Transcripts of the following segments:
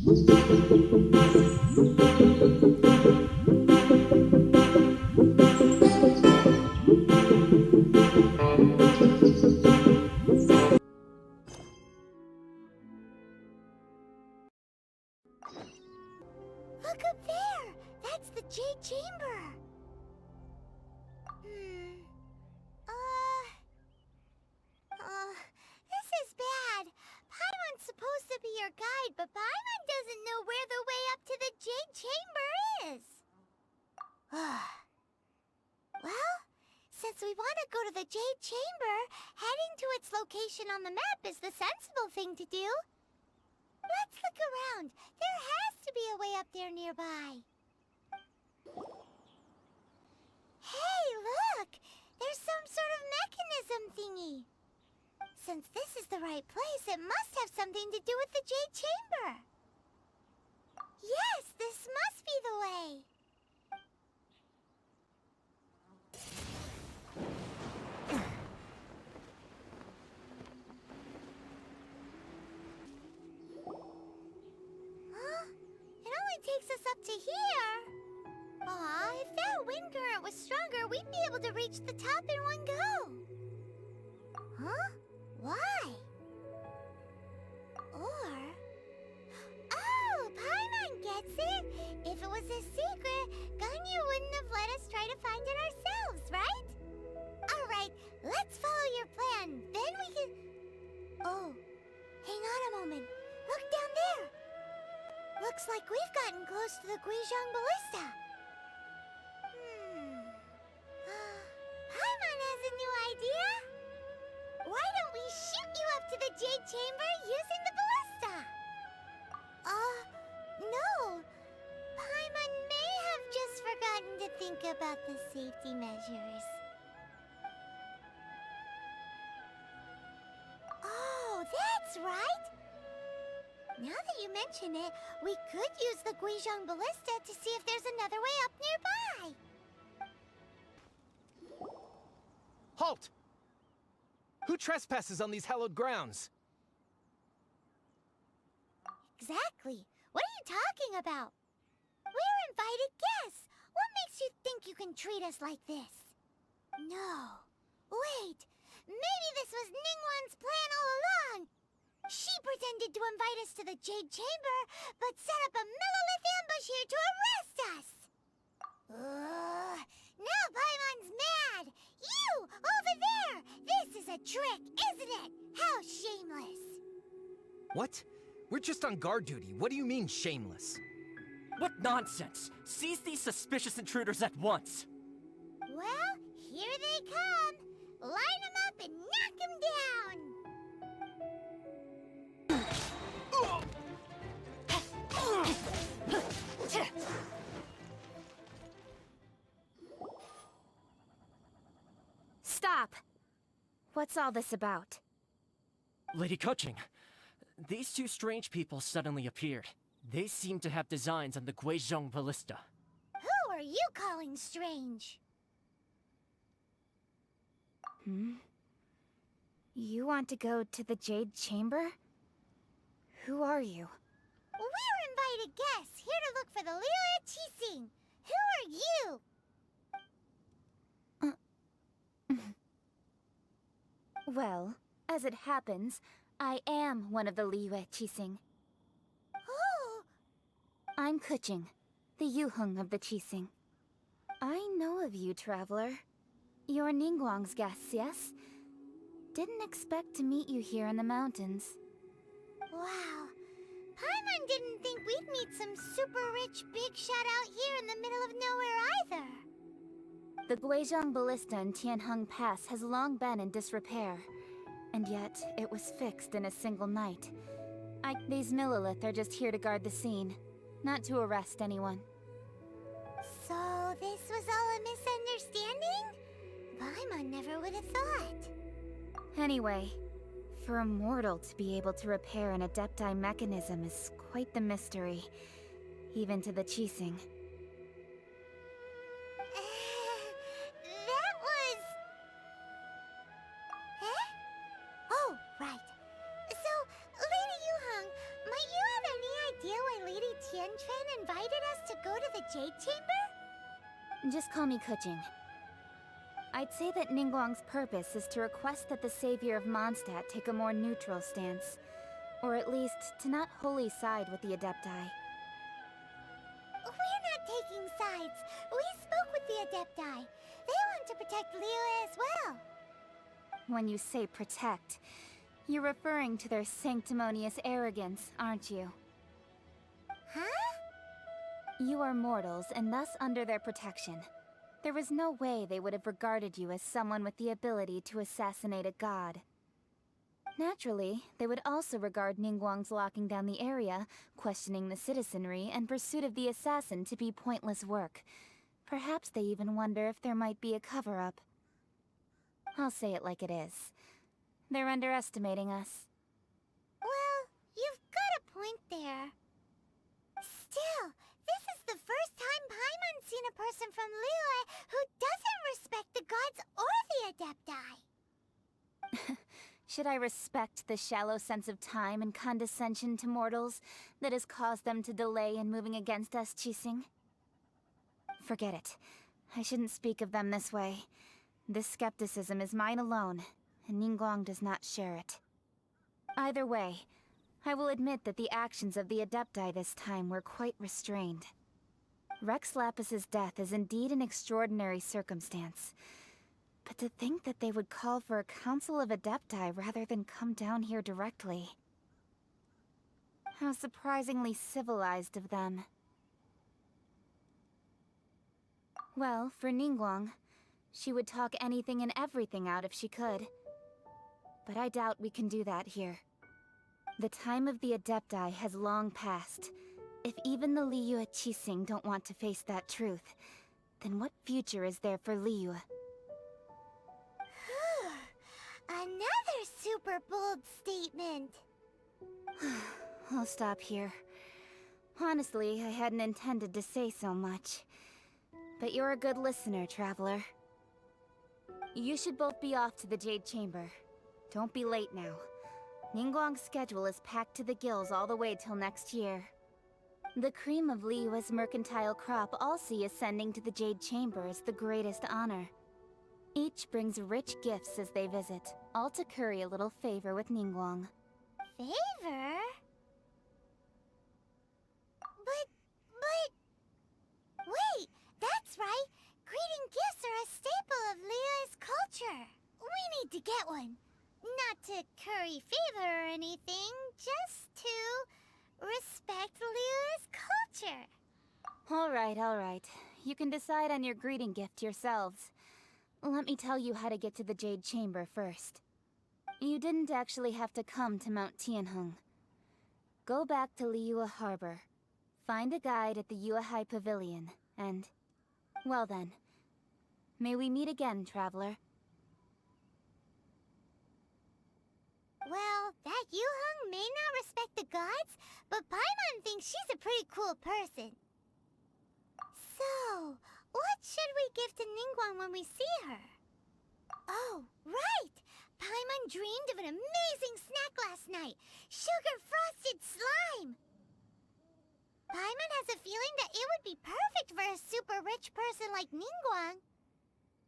Look up there! That's the Jade Chamber! This is bad. Paimon's supposed to be your guide, but Paimon doesn't know where the way up to the Jade Chamber is. Well, since we want to go to the Jade Chamber, heading to its location on the map is the sensible thing to do. Let's look around. There has to be a way up there nearby. Hey, look! There's some sort of mechanism thingy. Since this is the right place, it must have something to do with the Jade Chamber. Yes, this must be the way. It only takes us up to here. Aw, if that wind current was stronger, we'd be able to reach the top in one go. Huh? Why? Or... Oh, Paimon gets it! If it was a secret, Ganyu wouldn't have let us try to find it ourselves, right? Alright, let's follow your plan. Then we can... Oh, hang on a moment. Look down there! Looks like we've gotten close to the Guizhong Ballista. Paimon has a new idea! Why don't we shoot you up to the Jade Chamber using the ballista? No. Paimon may have just forgotten to think about the safety measures. Oh, that's right! Now that you mention it, we could use the Guizhong Ballista to see if there's another way up nearby. Halt! Who trespasses on these hallowed grounds? Exactly. What are you talking about? We're invited guests. What makes you think you can treat us like this? No. Wait. Maybe this was Ningguang's plan all along. She pretended to invite us to the Jade Chamber, but set up a millilith ambush here to arrest us. Now Paimon's mad. You, over there. This is a trick, isn't it? How shameless. What? We're just on guard duty. What do you mean, shameless? What nonsense! Seize these suspicious intruders at once! Well, here they come. Line them up and knock them down. Stop! What's all this about? Lady Coaching, these two strange people suddenly appeared. They seem to have designs on the Guizhong Ballista. Who are you calling strange? You want to go to the Jade Chamber? Who are you? We're invited guests, here to look for the Liu Qixing. Who are you? Well, as it happens, I am one of the Liu Qixing. Oh! I'm Kuching, the Yuheng of the Qixing. I know of you, traveler. You're Ningguang's guests, yes? Didn't expect to meet you here in the mountains. Wow. Paimon didn't think we'd meet some super rich big shot out here in the middle of nowhere either. The Guizhong Ballista in Tianheng Pass has long been in disrepair. And yet, it was fixed in a single night. These Millilith are just here to guard the scene, not to arrest anyone. So, this was all a misunderstanding? Paimon never would have thought. Anyway, for a mortal to be able to repair an Adepti mechanism is quite the mystery, even to the Qixing. That was... Eh? Oh, right. So, Lady Yuheng, might you have any idea why invited us to go to the Jade Chamber? Just call me Kuching. I'd say that Ningguang's purpose is to request that the savior of Mondstadt take a more neutral stance. Or at least, to not wholly side with the Adepti. We're not taking sides. We spoke with the Adepti. They want to protect Liyue as well. When you say protect, you're referring to their sanctimonious arrogance, aren't you? Huh? You are mortals, and thus under their protection. There was no way they would have regarded you as someone with the ability to assassinate a god. Naturally, they would also regard Ningguang's locking down the area, questioning the citizenry, and pursuit of the assassin to be pointless work. Perhaps they even wonder if there might be a cover-up. I'll say it like it is. They're underestimating us. Well, you've got a point there. Still, this is the first time Paimon's seen a person from Liyue who doesn't respect the gods or the Adepti. Should I respect the shallow sense of time and condescension to mortals that has caused them to delay in moving against us, Qixing? Forget it. I shouldn't speak of them this way. This skepticism is mine alone, and Ningguang does not share it. Either way, I will admit that the actions of the Adepti this time were quite restrained. Rex Lapis's death is indeed an extraordinary circumstance. But to think that they would call for a council of Adepti rather than come down here directly. How surprisingly civilized of them. Well, for Ningguang, she would talk anything and everything out if she could. But I doubt we can do that here. The time of the Adepti has long passed. If even the Liyue Qixing don't want to face that truth, then what future is there for Liyue? Another super bold statement. I'll stop here. Honestly, I hadn't intended to say so much. But you're a good listener, Traveler. You should both be off to the Jade Chamber. Don't be late now. Ningguang's schedule is packed to the gills all the way till next year. The cream of Liyue's mercantile crop all see ascending to the Jade Chamber as the greatest honor. Each brings rich gifts as they visit, all to curry a little favor with Ningguang. Favor? But... Wait, that's right! Greeting gifts are a staple of Liyue's culture! We need to get one. Not to curry favor or anything, just to respect Liyue's culture. Alright. You can decide on your greeting gift yourselves. Let me tell you how to get to the Jade Chamber first. You didn't actually have to come to Mount Tianheng. Go back to Liyue Harbor. Find a guide at the Yuehai Pavilion, and... well then. May we meet again, Traveler. Well, that Yuheng may not respect the gods, but Paimon thinks she's a pretty cool person. So, what should we give to Ningguang when we see her? Oh, right! Paimon dreamed of an amazing snack last night! Sugar-frosted slime! Paimon has a feeling that it would be perfect for a super rich person like Ningguang.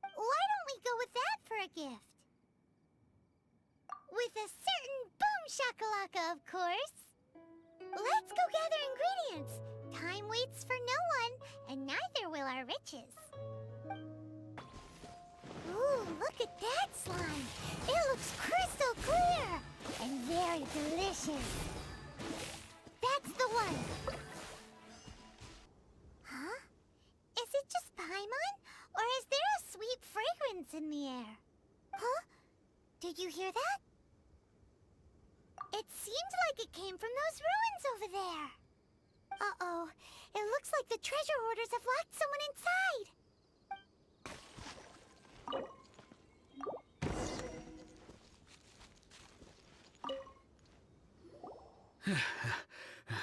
Why don't we go with that for a gift? With a certain boom shakalaka, of course! Let's go gather ingredients! Time waits for no one, and neither will our riches. Ooh, look at that slime! It looks crystal clear! And very delicious! That's the one! Huh? Is it just Paimon? Or is there a sweet fragrance in the air? Huh? Did you hear that? It seemed like it came from those ruins over there. Uh-oh. It looks like the treasure hoarders have locked someone inside.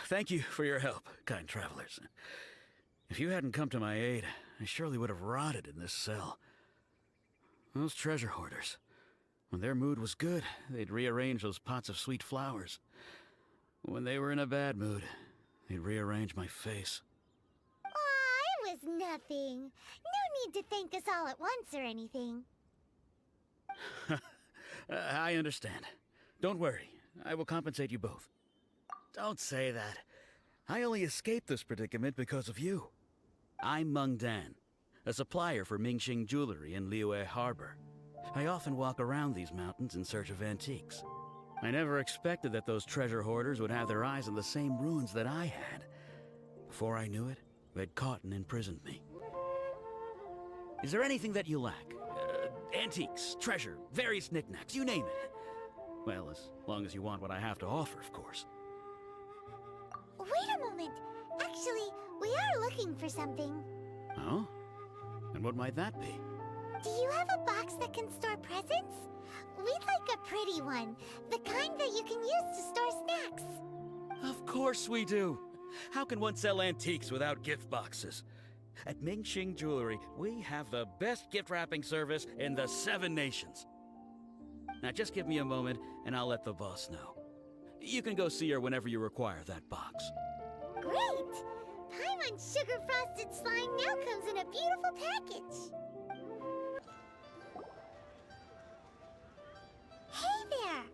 Thank you for your help, kind travelers. If you hadn't come to my aid, I surely would have rotted in this cell. Those treasure hoarders. When their mood was good, they'd rearrange those pots of sweet flowers. When they were in a bad mood, they'd rearrange my face. is nothing. No need to thank us all at once or anything. I understand. Don't worry. I will compensate you both. Don't say that. I only escaped this predicament because of you. I'm Meng Dan, a supplier for Mingxing jewelry in Liyue Harbor. I often walk around these mountains in search of antiques. I never expected that those treasure hoarders would have their eyes on the same ruins that I had. Before I knew it, they'd caught and imprisoned me. Is there anything that you lack? Antiques, treasure, various knickknacks, you name it. Well, as long as you want what I have to offer, of course. Wait a moment. Actually, we are looking for something. Oh? And what might that be? Do you have a box that can store presents? We'd like a pretty one. The kind that you can use to store snacks. Of course we do. How can one sell antiques without gift boxes? At Mingxing Jewelry, we have the best gift wrapping service in the 7 nations. Now just give me a moment and I'll let the boss know. You can go see her whenever you require that box. Great! Paimon's sugar-frosted slime now comes in a beautiful package. Hey there!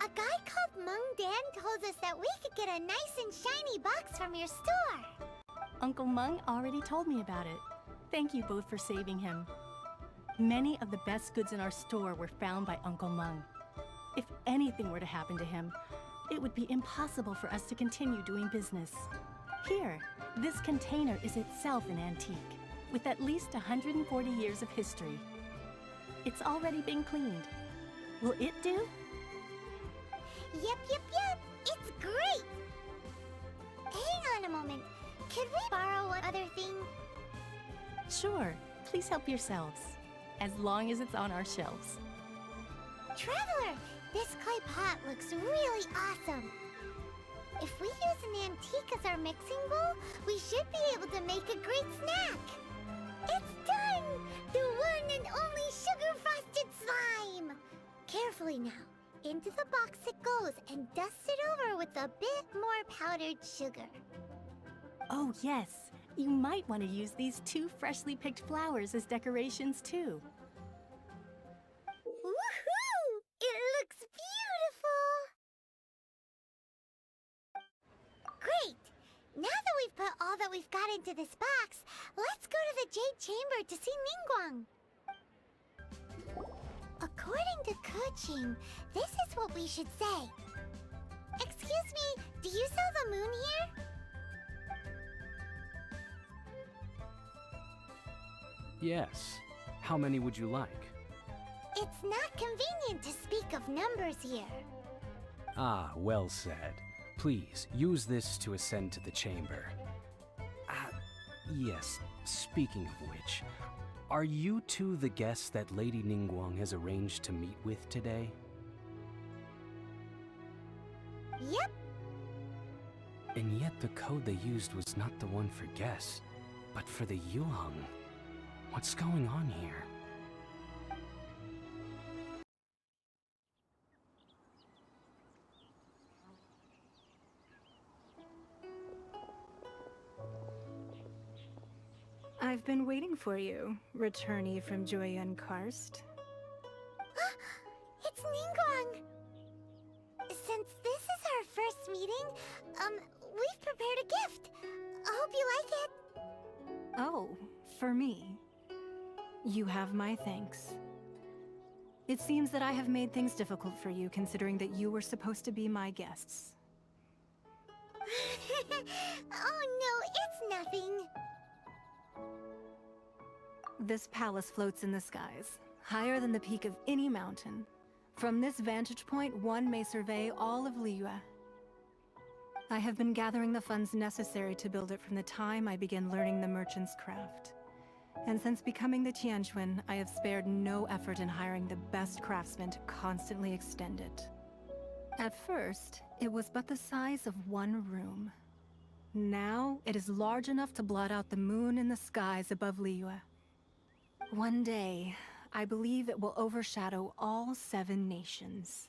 A guy called Meng Dan told us that we could get a nice and shiny box from your store. Uncle Meng already told me about it. Thank you both for saving him. Many of the best goods in our store were found by Uncle Meng. If anything were to happen to him, it would be impossible for us to continue doing business. Here, this container is itself an antique, with at least 140 years of history. It's already been cleaned. Will it do? Yep. It's great! Hang on a moment. Could we borrow one other thing? Sure, please help yourselves, as long as it's on our shelves. Traveler, this clay pot looks really awesome. If we use an antique as our mixing bowl, we should be able to make a great snack. It's done! The one and only sugar-frosted slime! Carefully now. Into the box it goes and dust it over with a bit more powdered sugar. Oh yes, you might want to use these 2 freshly picked flowers as decorations too. Woohoo! It looks beautiful! Great! Now that we've put all that we've got into this box, let's go to the Jade Chamber to see Ningguang. According to Keqing, this is what we should say. Excuse me, do you sell the moon here? Yes. How many would you like? It's not convenient to speak of numbers here. Ah, well said. Please, use this to ascend to the chamber. Yes, speaking of which, are you two the guests that Lady Ningguang has arranged to meet with today? Yep. And yet the code they used was not the one for guests, but for the Yuheng. What's going on here? I've been waiting for you, returnee from Joyun Karst. It's Ningguang! Since this is our first meeting, we've prepared a gift. I hope you like it. Oh, for me. You have my thanks. It seems that I have made things difficult for you, considering that you were supposed to be my guests. Oh no, it's nothing. This palace floats in the skies, higher than the peak of any mountain. From this vantage point, one may survey all of Liyue. I have been gathering the funds necessary to build it from the time I began learning the merchant's craft. And since becoming the Tianquan, I have spared no effort in hiring the best craftsmen to constantly extend it. At first, it was but the size of one room. Now, it is large enough to blot out the moon in the skies above Liyue. One day, I believe it will overshadow all 7 nations.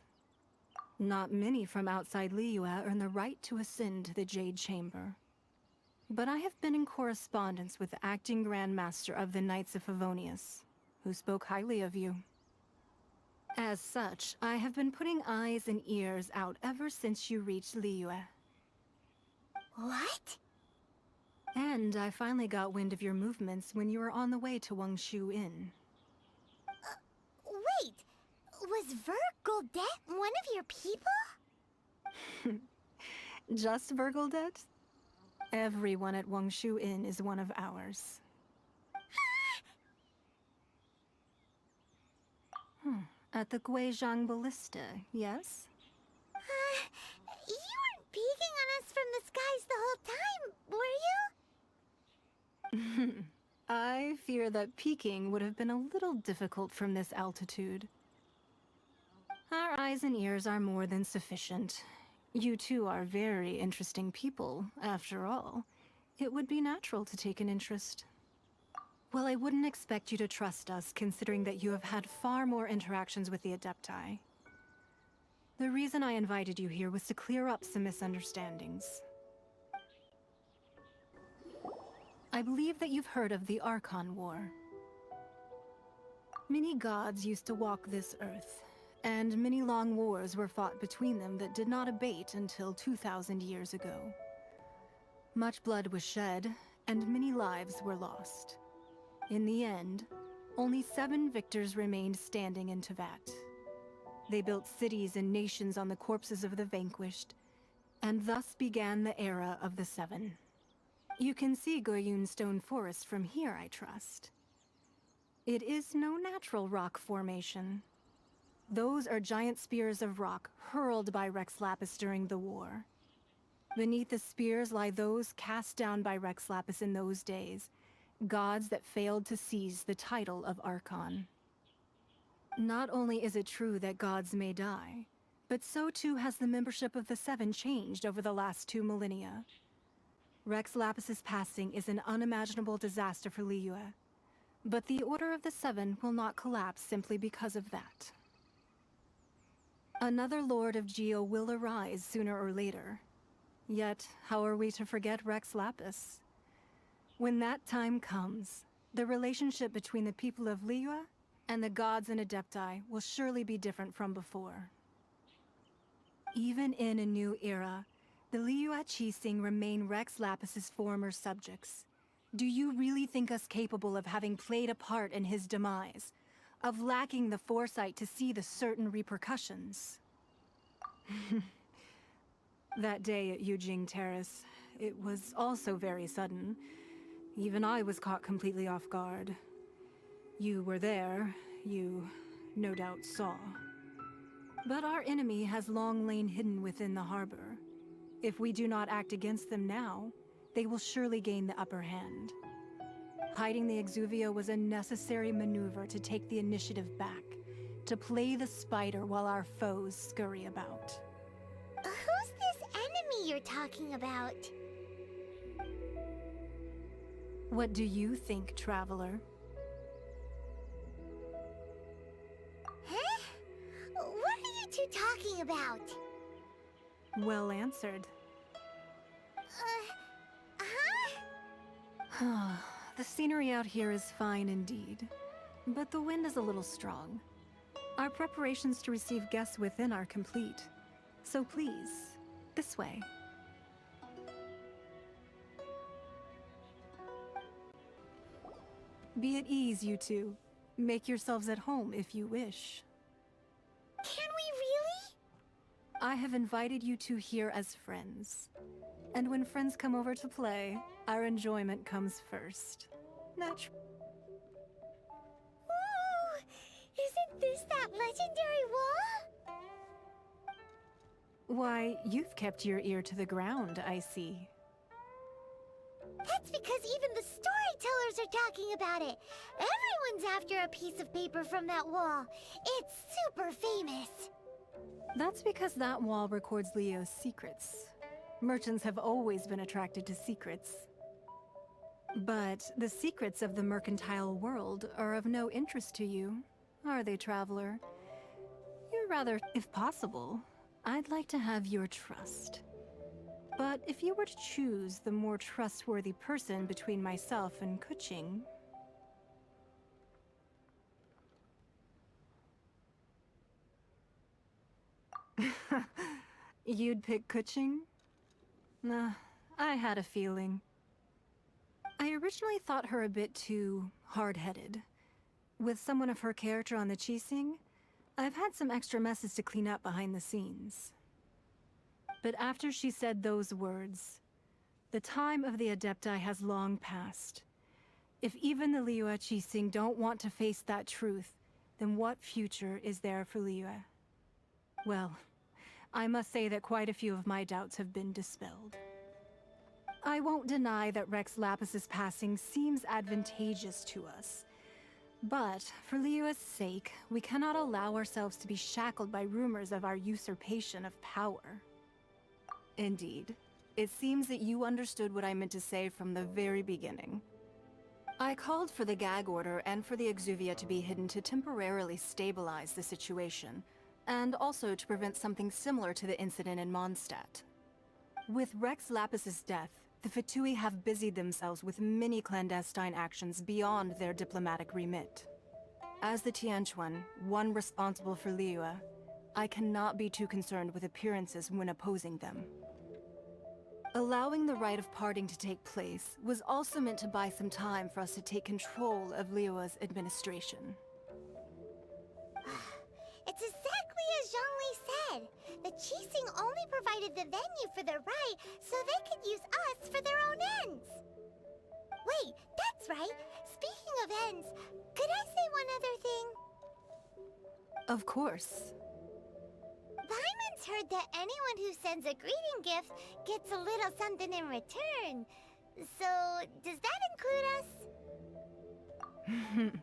Not many from outside Liyue earn the right to ascend to the Jade Chamber. but I have been in correspondence with the acting Grand Master of the Knights of Favonius, who spoke highly of you. As such, I have been putting eyes and ears out ever since you reached Liyue. What? And I finally got wind of your movements when you were on the way to Wangshu Inn. Wait! Was Vergoldet one of your people? Just Vergoldet? Everyone at Wangshu Inn is one of ours. At the Guizhang Ballista, yes? You weren't peeking on us from the skies the whole time, were you? I fear that peeking would have been a little difficult from this altitude. Our eyes and ears are more than sufficient. You two are very interesting people, after all. It would be natural to take an interest. Well, I wouldn't expect you to trust us, considering that you have had far more interactions with the Adepti. The reason I invited you here was to clear up some misunderstandings. I believe that you've heard of the Archon War. Many gods used to walk this earth, and many long wars were fought between them that did not abate until 2,000 years ago. Much blood was shed, and many lives were lost. In the end, only 7 victors remained standing in Teyvat. They built cities and nations on the corpses of the vanquished, and thus began the era of the 7. You can see Goyun Stone Forest from here, I trust. It is no natural rock formation. Those are giant spears of rock hurled by Rex Lapis during the war. Beneath the spears lie those cast down by Rex Lapis in those days, gods that failed to seize the title of Archon. Not only is it true that gods may die, but so too has the membership of the 7 changed over the last 2 millennia. Rex Lapis's passing is an unimaginable disaster for Liyue, but the Order of the 7 will not collapse simply because of that. Another Lord of Geo will arise sooner or later. Yet, how are we to forget Rex Lapis? When that time comes, the relationship between the people of Liyue and the gods and Adepti will surely be different from before. Even in a new era, the Liyue Qixing remain Rex Lapis's former subjects. Do you really think us capable of having played a part in his demise? Of lacking the foresight to see the certain repercussions? That day at Yujing Terrace, it was also very sudden. Even I was caught completely off guard. You were there, you no doubt saw. But our enemy has long lain hidden within the harbor. If we do not act against them now, they will surely gain the upper hand. Hiding the Exuvio was a necessary maneuver to take the initiative back, to play the spider while our foes scurry about. Who's this enemy you're talking about? What do you think, traveler? Huh? What are you two talking about? Well answered. Huh? The scenery out here is fine indeed, but the wind is a little strong. Our preparations to receive guests within are complete, so please, this way. Be at ease, you two. Make yourselves at home if you wish. Can we really? I have invited you two here as friends. And when friends come over to play, our enjoyment comes first. Natural. Ooh! Isn't this that legendary wall? Why, you've kept your ear to the ground, I see. That's because even the storytellers are talking about it. Everyone's after a piece of paper from that wall. It's super famous. That's because that wall records Leo's secrets. Merchants have always been attracted to secrets. But the secrets of the mercantile world are of no interest to you, are they, traveler? You're rather, if possible, I'd like to have your trust. But if you were to choose the more trustworthy person between myself and Kuching... You'd pick Kuching? Nah, I had a feeling. I originally thought her a bit too hard-headed. With someone of her character on the Qixing, I've had some extra messes to clean up behind the scenes. But after she said those words, the time of the Adepti has long passed. If even the Liyue Qixing don't want to face that truth, then what future is there for Liyue? Well, I must say that quite a few of my doubts have been dispelled. I won't deny that Rex Lapis's passing seems advantageous to us. But, for Liyue's sake, we cannot allow ourselves to be shackled by rumors of our usurpation of power. Indeed. It seems that you understood what I meant to say from the very beginning. I called for the gag order and for the Exuvia to be hidden to temporarily stabilize the situation, and also to prevent something similar to the incident in Mondstadt. With Rex Lapis's death, the Fatui have busied themselves with many clandestine actions beyond their diplomatic remit. As the Tianquan, one responsible for Liyue, I cannot be too concerned with appearances when opposing them. Allowing the rite of parting to take place was also meant to buy some time for us to take control of Liyue's administration. It's exactly as Zhongli said. The Qixing only provided the venue for the rite so they could use us for their own ends. Wait, that's right. Speaking of ends, could I say one other thing? Of course. Paimon's heard that anyone who sends a greeting gift gets a little something in return. So, does that include us?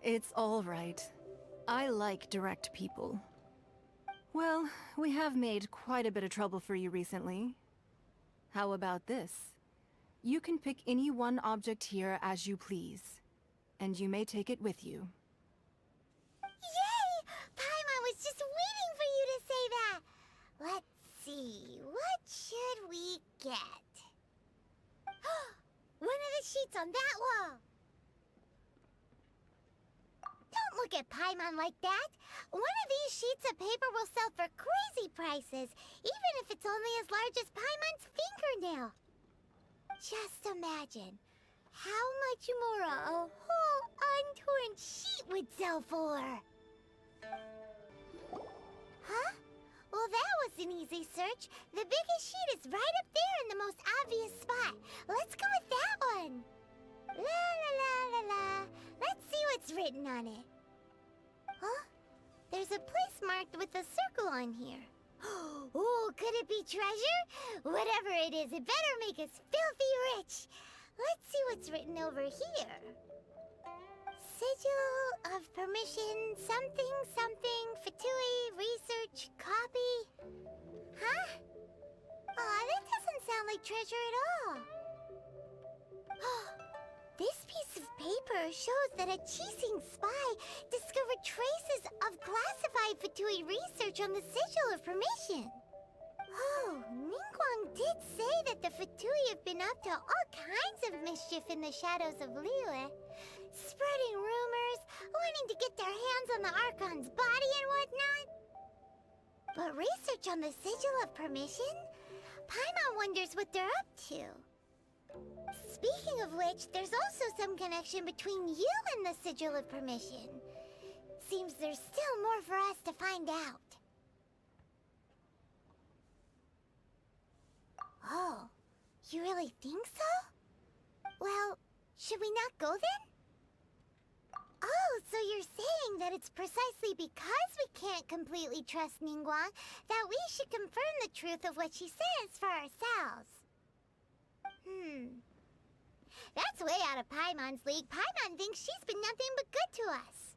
It's all right. I like direct people. Well, we have made quite a bit of trouble for you recently. How about this? You can pick any one object here as you please, and you may take it with you. Yay! Paimon was just waiting for you to say that! Let's see, what should we get? One of the sheets on that wall! Don't look at Paimon like that! One of these sheets of paper will sell for crazy prices, even if it's only as large as Paimon's fingernail. Just imagine how much more a whole untorn sheet would sell for. Huh? Well, that was an easy search. The biggest sheet is right up there in the most obvious spot. Let's go with that one. La la la la la. Let's see what's written on it. Huh? There's a place marked with a circle on here. Oh, could it be treasure? Whatever it is, it better make us filthy rich. Let's see what's written over here. Sigil of permission, something, something, Fatui, research, copy. Huh? Aw, that doesn't sound like treasure at all. This piece of paper shows that a Qixing spy discovered traces of classified Fatui research on the Sigil of Permission. Oh, Ningguang did say that the Fatui have been up to all kinds of mischief in the shadows of Liyue. Spreading rumors, wanting to get their hands on the Archon's body and whatnot. But research on the Sigil of Permission? Paimon wonders what they're up to. Speaking of which, there's also some connection between you and the Sigil of Permission. Seems there's still more for us to find out. Oh, you really think so? Well, should we not go then? Oh, so you're saying that it's precisely because we can't completely trust Ningguang that we should confirm the truth of what she says for ourselves. That's way out of Paimon's league. Paimon thinks she's been nothing but good to us.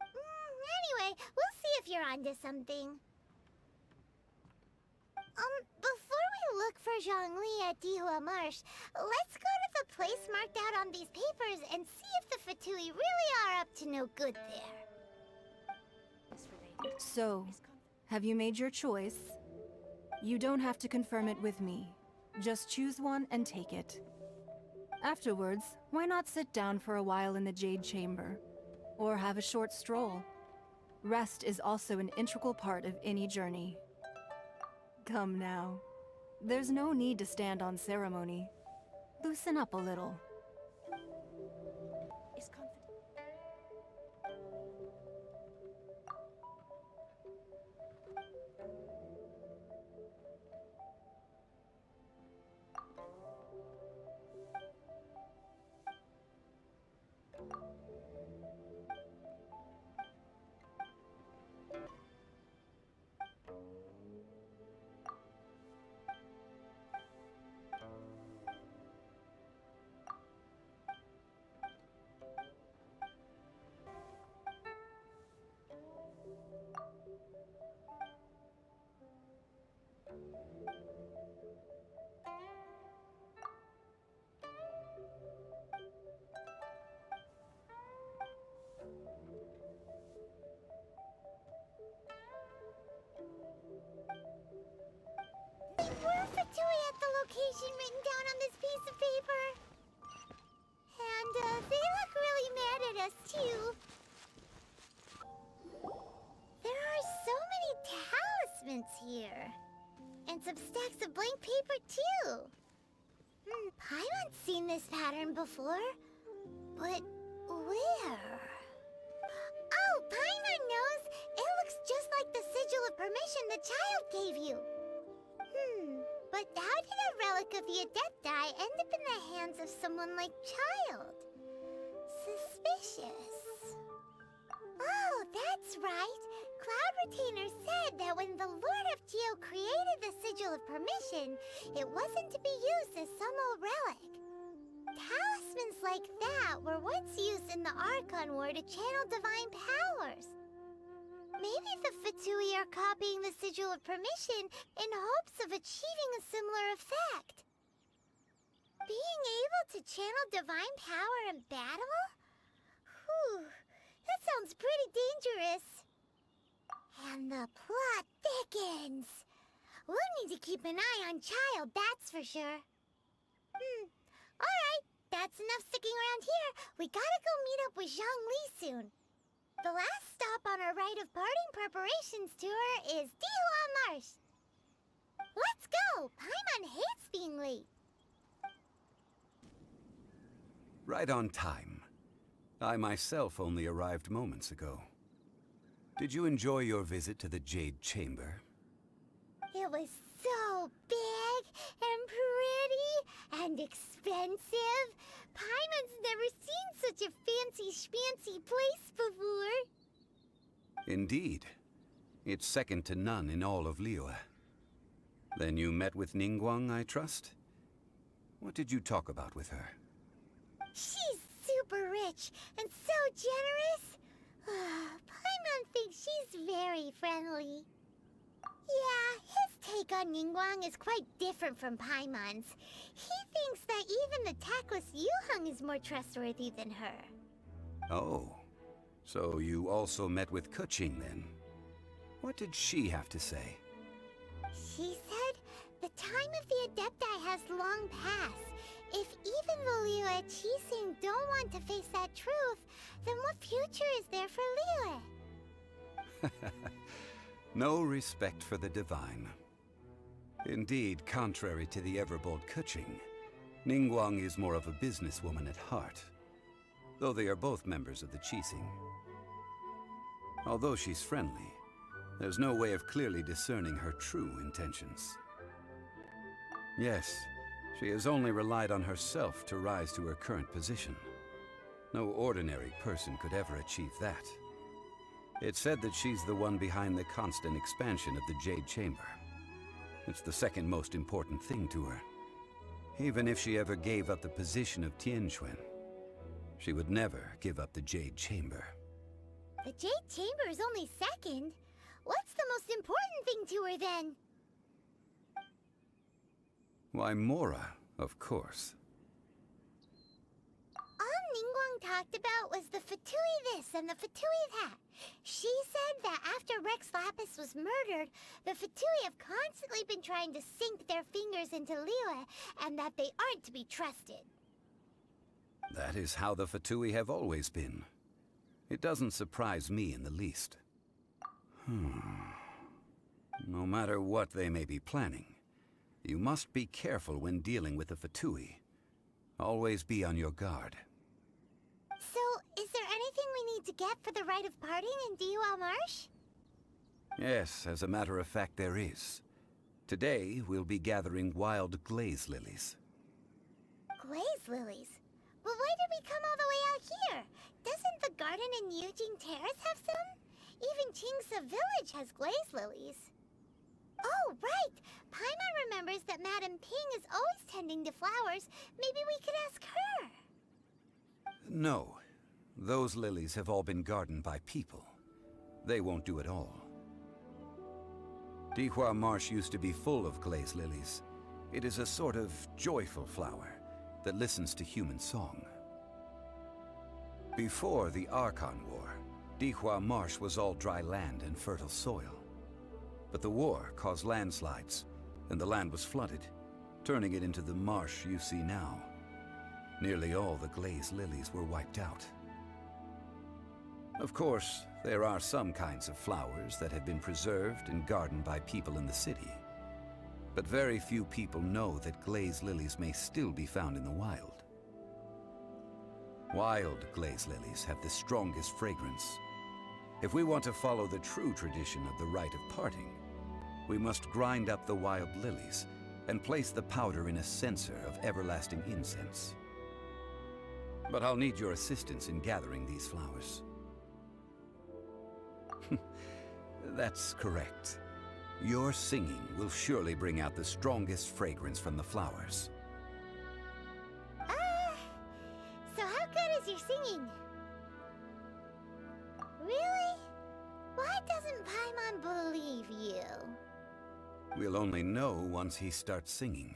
Anyway, we'll see if you're onto something. Before we look for Zhongli at Dihua Marsh, let's go to the place marked out on these papers and see if the Fatui really are up to no good there. So, have you made your choice? You don't have to confirm it with me. Just choose one and take it. Afterwards, why not sit down for a while in the Jade Chamber? Or have a short stroll? Rest is also an integral part of any journey. Come now. There's no need to stand on ceremony. Loosen up a little. Is confident. Were Fatui at the location written down on this piece of paper? And, they look really mad at us, too. There are so many talismans here. And some stacks of blank paper, too. Paimon's seen this pattern before. But where? Oh, Paimon knows! It looks just like the sigil of permission the child gave you. But how did a relic of the Adepti end up in the hands of someone like Child? Suspicious. Oh, that's right. Cloud Retainer said that when the Lord of Geo created the Sigil of Permission, it wasn't to be used as some old relic. Talismans like that were once used in the Archon War to channel divine powers. Maybe the Fatui are copying the Sigil of Permission in hopes of achieving a similar effect. Being able to channel divine power in battle? Whew, that sounds pretty dangerous. And the plot thickens. We'll need to keep an eye on Child, that's for sure. Alright, that's enough sticking around here. We gotta go meet up with ZHONGLI soon. The last stop on our rite of parting preparations tour is Dihua Marsh. Let's go! Paimon hates being late. Right on time. I myself only arrived moments ago. Did you enjoy your visit to the Jade Chamber? It was so big and pretty and expensive. Paimon's never seen such a fancy-schmancy place before. Indeed. It's second to none in all of Liyue. Then you met with Ningguang, I trust? What did you talk about with her? She's super rich and so generous. Paimon thinks she's very friendly. Yeah, his take on Ningguang is quite different from Paimon's. He thinks that even the tactless Yuheng is more trustworthy than her. Oh. So you also met with Keqing then? What did she have to say? She said the time of the Adepti has long passed. If even the Liyue Qixing don't want to face that truth, then what future is there for Liyue? No respect for the divine. Indeed, contrary to the ever-bold Keqing, Ningguang is more of a businesswoman at heart, though they are both members of the Qixing. Although she's friendly, there's no way of clearly discerning her true intentions. Yes, she has only relied on herself to rise to her current position. No ordinary person could ever achieve that. It's said that she's the one behind the constant expansion of the Jade Chamber. It's the second most important thing to her. Even if she ever gave up the position of Tianquan, she would never give up the Jade Chamber. The Jade Chamber is only second. What's the most important thing to her then? Why, Mora, of course. All Ningguang talked about was the Fatui this and the Fatui that. She said that after Rex Lapis was murdered, the Fatui have constantly been trying to sink their fingers into Liyue, and that they aren't to be trusted. That is how the Fatui have always been. It doesn't surprise me in the least. No matter what they may be planning, you must be careful when dealing with the Fatui. Always be on your guard. So, is there anything we need to get for the rite of parting in Dihua Marsh? Yes, as a matter of fact, there is. Today, we'll be gathering wild glaze lilies. Glaze lilies? Well, why did we come all the way out here? Doesn't the garden in Yujing Terrace have some? Even Qingse Village has glaze lilies. Oh, right! Paimon remembers that Madame Ping is always tending to flowers. Maybe we could ask her. No. Those lilies have all been gardened by people. They won't do it all. Dihua Marsh used to be full of glaze lilies. It is a sort of joyful flower that listens to human song. Before the Archon War, Dihua Marsh was all dry land and fertile soil. But the war caused landslides, and the land was flooded, turning it into the marsh you see now. Nearly all the glaze lilies were wiped out. Of course, there are some kinds of flowers that have been preserved and gardened by people in the city. But very few people know that glaze lilies may still be found in the wild. Wild glaze lilies have the strongest fragrance. If we want to follow the true tradition of the rite of parting, we must grind up the wild lilies and place the powder in a censer of everlasting incense. But I'll need your assistance in gathering these flowers. That's correct. Your singing will surely bring out the strongest fragrance from the flowers. So how good is your singing? Really? Why doesn't Paimon believe you? We'll only know once he starts singing.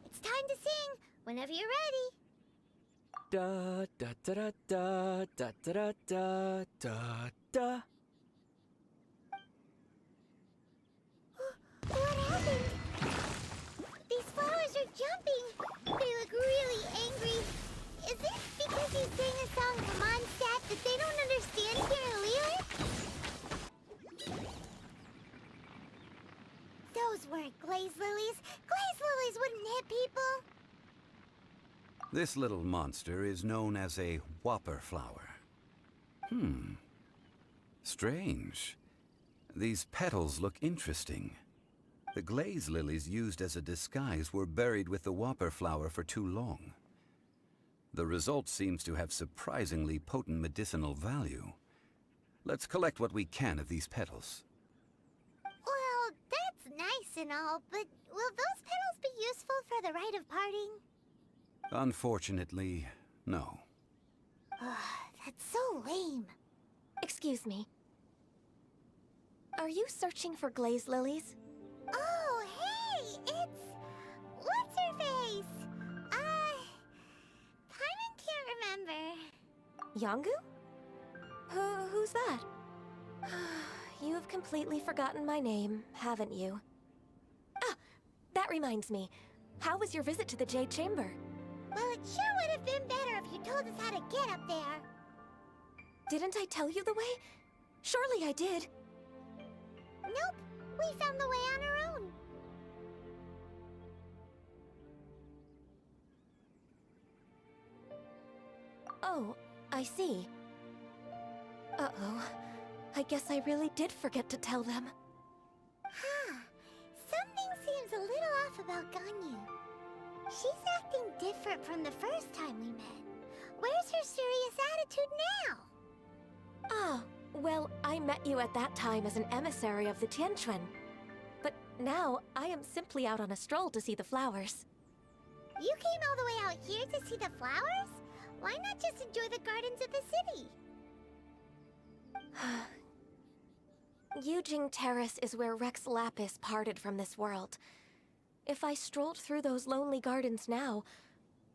It's time to sing, whenever you're ready. Da da da da da da da da da da. What happened? These flowers are jumping. They look really angry. Is it because you sang a song from Mondstadt that they don't understand here in Liyue? Those weren't glaze lilies. Glaze lilies wouldn't hit people. This little monster is known as a whopper flower. Strange. These petals look interesting. The glaze lilies used as a disguise were buried with the whopper flower for too long. The result seems to have surprisingly potent medicinal value. Let's collect what we can of these petals. Well, that's nice and all, but will those petals be useful for the rite of parting? Unfortunately, no. That's so lame. Excuse me. Are you searching for glaze lilies? Oh, hey! It's... what's her face? Paimon can't remember. Yongu? Who's that? You have completely forgotten my name, haven't you? Ah, that reminds me. How was your visit to the Jade Chamber? Well, it sure would have been better if you told us how to get up there. Didn't I tell you the way? Surely I did. Nope, we found the way on our own. Oh, I see. Uh-oh. I guess I really did forget to tell them. Huh. Something seems a little off about Ganyu. She's acting different from the first time we met. Where's her serious attitude now? Ah, well, I met you at that time as an emissary of the Tianquan. But now, I am simply out on a stroll to see the flowers. You came all the way out here to see the flowers? Why not just enjoy the gardens of the city? Yujing Terrace is where Rex Lapis parted from this world. If I strolled through those lonely gardens now,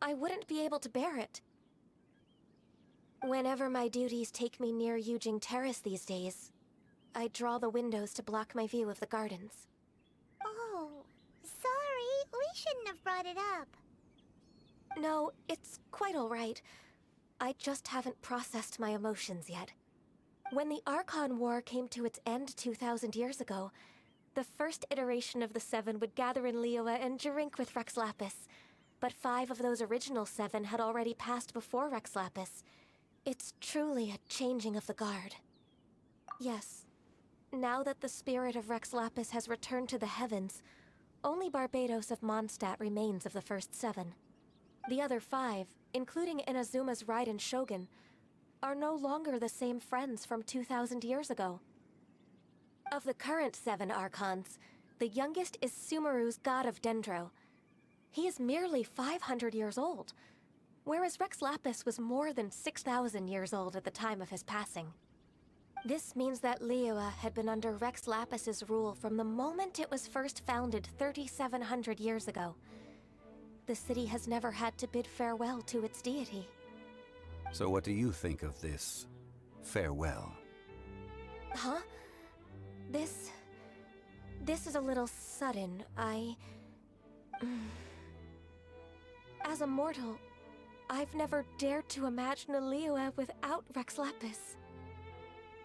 I wouldn't be able to bear it. Whenever my duties take me near Yujing Terrace these days, I draw the windows to block my view of the gardens. Oh, sorry. We shouldn't have brought it up. No, it's quite all right. I just haven't processed my emotions yet. When the Archon War came to its end 2,000 years ago, the first iteration of the Seven would gather in Liyue and drink with Rex Lapis. But 5 of those original 7 had already passed before Rex Lapis. It's truly a changing of the guard. Yes. Now that the spirit of Rex Lapis has returned to the heavens, only Barbados of Mondstadt remains of the first 7. The other 5, including Inazuma's Raiden Shogun, are no longer the same friends from 2,000 years ago. Of the current 7 Archons, the youngest is Sumeru's God of Dendro. He is merely 500 years old, whereas Rex Lapis was more than 6,000 years old at the time of his passing. This means that Liyue had been under Rex Lapis's rule from the moment it was first founded 3,700 years ago. The city has never had to bid farewell to its deity. So what do you think of this farewell? Huh? This is a little sudden. As a mortal, I've never dared to imagine a Liyue without Rex Lapis.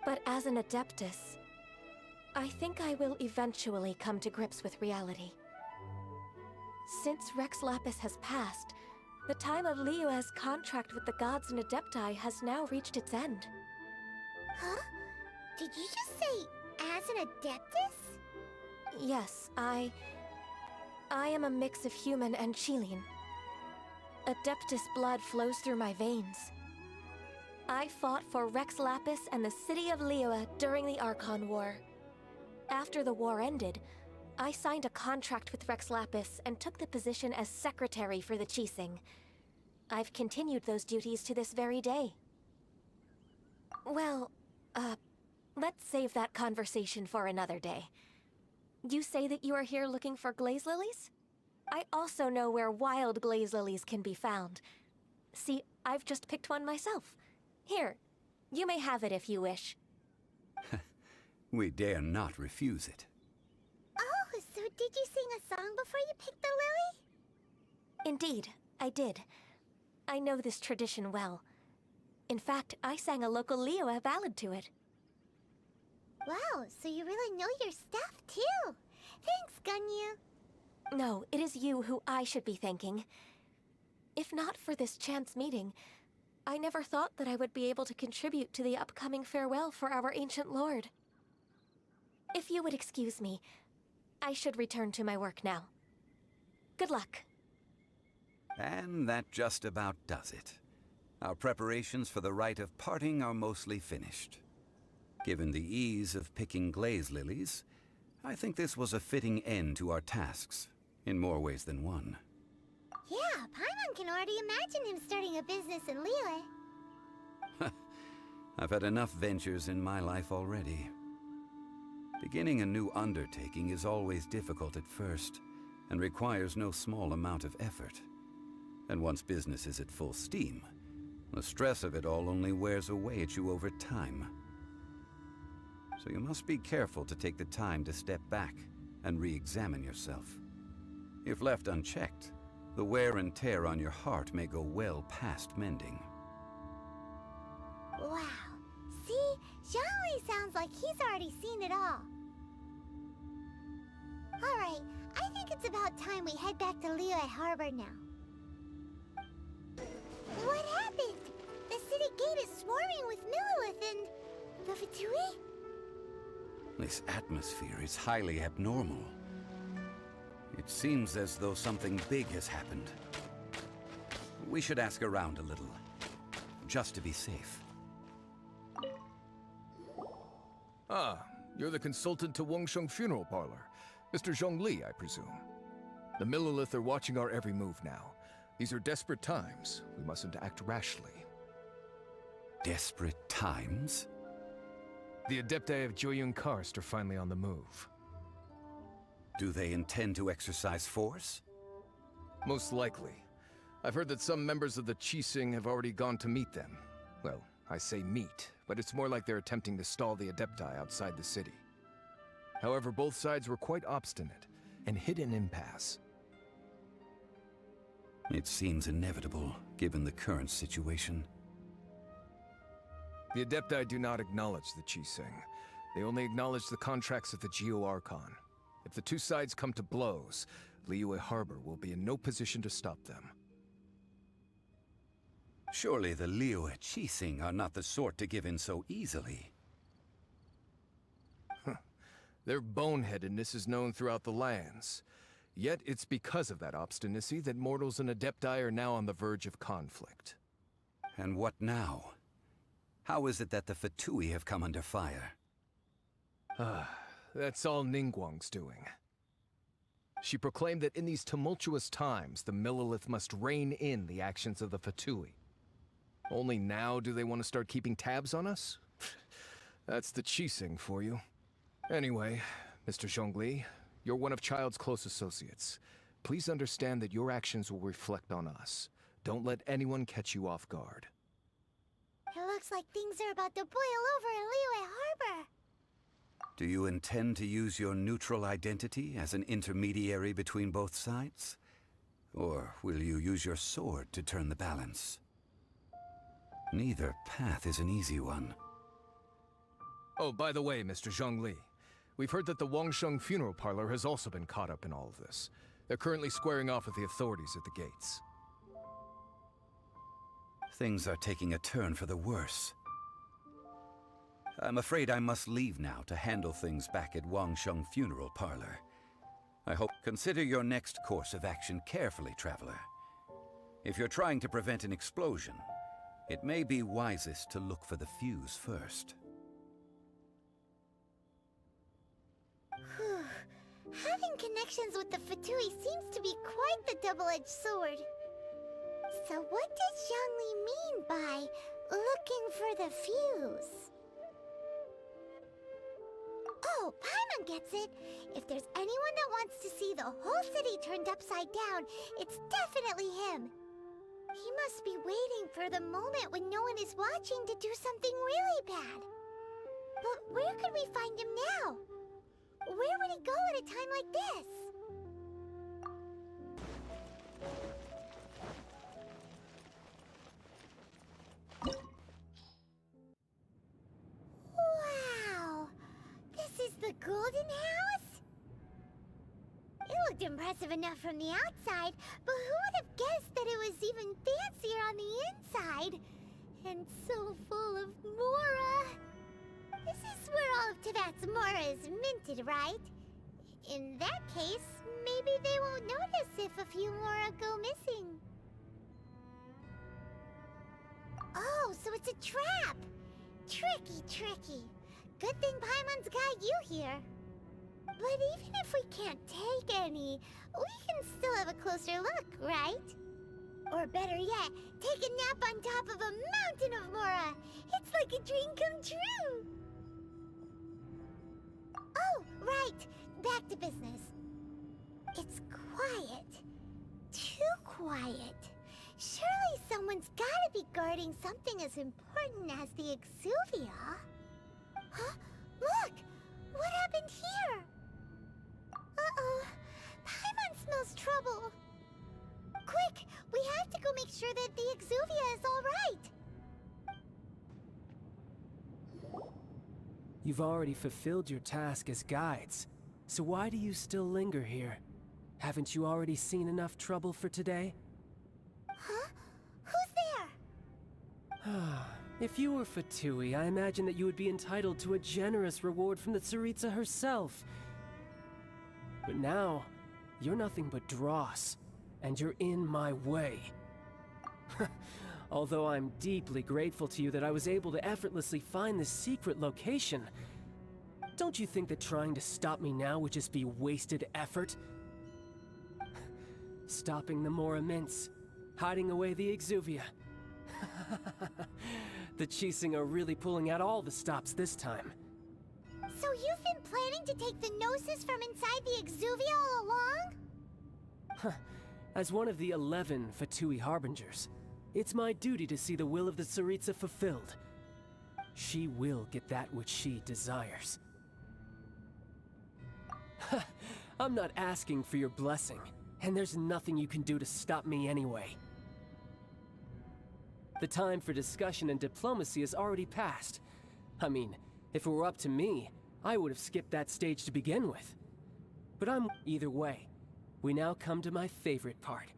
But as an Adeptus, I think I will eventually come to grips with reality. Since Rex Lapis has passed, the time of Liyue's contract with the gods and Adepti has now reached its end. Huh? Did you just say, as an Adeptus? Yes, I am a mix of human and Chilean. Adeptus blood flows through my veins. I fought for Rex Lapis and the city of Liyue during the Archon War. After the war ended, I signed a contract with Rex Lapis and took the position as secretary for the Qixing. I've continued those duties to this very day. Well, let's save that conversation for another day. You say that you are here looking for glaze lilies? I also know where wild glaze lilies can be found. See, I've just picked one myself. Here, you may have it if you wish. We dare not refuse it. Oh, so did you sing a song before you picked the lily? Indeed, I did. I know this tradition well. In fact, I sang a local Liyue ballad to it. Wow, so you really know your stuff, too. Thanks, Gunyu. No, it is you who I should be thanking. If not for this chance meeting, I never thought that I would be able to contribute to the upcoming farewell for our ancient lord. If you would excuse me, I should return to my work now. Good luck. And that just about does it. Our preparations for the rite of parting are mostly finished. Given the ease of picking glaze lilies, I think this was a fitting end to our tasks, in more ways than one. Yeah, Paimon can already imagine him starting a business in Liyue. I've had enough ventures in my life already. Beginning a new undertaking is always difficult at first, and requires no small amount of effort. And once business is at full steam, the stress of it all only wears away at you over time. So you must be careful to take the time to step back and re-examine yourself. If left unchecked, the wear and tear on your heart may go well past mending. Wow. See? Zhongli sounds like he's already seen it all. Alright, I think it's about time we head back to Liyue Harbor now. What happened? The city gate is swarming with Millilith and... the Fatui? This atmosphere is highly abnormal. It seems as though something big has happened. We should ask around a little, just to be safe. Ah, you're the consultant to Wangsheng Funeral Parlor. Mr. ZHONGLI, I presume. The Millilith are watching our every move now. These are desperate times. We mustn't act rashly. Desperate times? The Adepti of Joyun Karst are finally on the move. Do they intend to exercise force? Most likely. I've heard that some members of the Qixing have already gone to meet them. Well, I say meet, but it's more like they're attempting to stall the Adepti outside the city. However, both sides were quite obstinate and hit an impasse. It seems inevitable, given the current situation. The Adepti do not acknowledge the Qixing. They only acknowledge the contracts of the Geo-Archon. If the two sides come to blows, Liyue Harbor will be in no position to stop them. Surely the Liyue Qixing are not the sort to give in so easily. Their boneheadedness is known throughout the lands. Yet it's because of that obstinacy that mortals and Adepti are now on the verge of conflict. And what now? How is it that the Fatui have come under fire? That's all Ningguang's doing. She proclaimed that in these tumultuous times, the Millelith must rein in the actions of the Fatui. Only now do they want to start keeping tabs on us? That's the Qixing for you. Anyway, Mr. Zhongli, you're one of Childe's close associates. Please understand that your actions will reflect on us. Don't let anyone catch you off guard. It looks like things are about to boil over in Liyue Harbor. Do you intend to use your neutral identity as an intermediary between both sides? Or will you use your sword to turn the balance? Neither path is an easy one. Oh, by the way, Mr. Zhongli, we've heard that the Wangsheng funeral parlor has also been caught up in all of this. They're currently squaring off with the authorities at the gates. Things are taking a turn for the worse. I'm afraid I must leave now to handle things back at Wangsheng funeral parlor. I hope consider your next course of action carefully, traveler. If you're trying to prevent an explosion, it may be wisest to look for the fuse first. Having connections with the Fatui seems to be quite the double-edged sword. So what does Zhongli mean by looking for the fuse? Oh, Paimon gets it. If there's anyone that wants to see the whole city turned upside down, it's definitely him. He must be waiting for the moment when no one is watching to do something really bad. But where could we find him now? Where would he go at a time like this? Wow! This is the Golden House? It looked impressive enough from the outside, but who would have guessed that it was even fancier on the inside? And so full of Mora. This is where all of Teyvat's Mora is minted, right? In that case, maybe they won't notice if a few Mora go missing. Oh, so it's a trap! Tricky, tricky. Good thing Paimon's got you here. But even if we can't take any, we can still have a closer look, right? Or better yet, take a nap on top of a mountain of Mora. It's like a dream come true. Oh, right. Back to business. It's quiet. Too quiet. Surely someone's gotta be guarding something as important as the Exuvia. Huh? Look! What happened here? Uh-oh. Paimon smells trouble. Quick! We have to go make sure that the Exuvia is all right. You've already fulfilled your task as guides, so why do you still linger here? Haven't you already seen enough trouble for today? Huh? Who's there? If you were Fatui, I imagine that you would be entitled to a generous reward from the Tsaritsa herself. But now, you're nothing but dross, and you're in my way. Although I'm deeply grateful to you that I was able to effortlessly find this secret location, don't you think that trying to stop me now would just be wasted effort? Stopping the Mora Mints, hiding away the Exuvia. The Qixing are really pulling out all the stops this time. So you've been planning to take the Gnosis from inside the Exuvia all along? As one of the 11 Fatui Harbingers, it's my duty to see the will of the Tsaritsa fulfilled. She will get that which she desires. I'm not asking for your blessing, and there's nothing you can do to stop me anyway. The time for discussion and diplomacy has already passed. I mean, if it were up to me, I would have skipped that stage to begin with. But either way. We now come to my favorite part.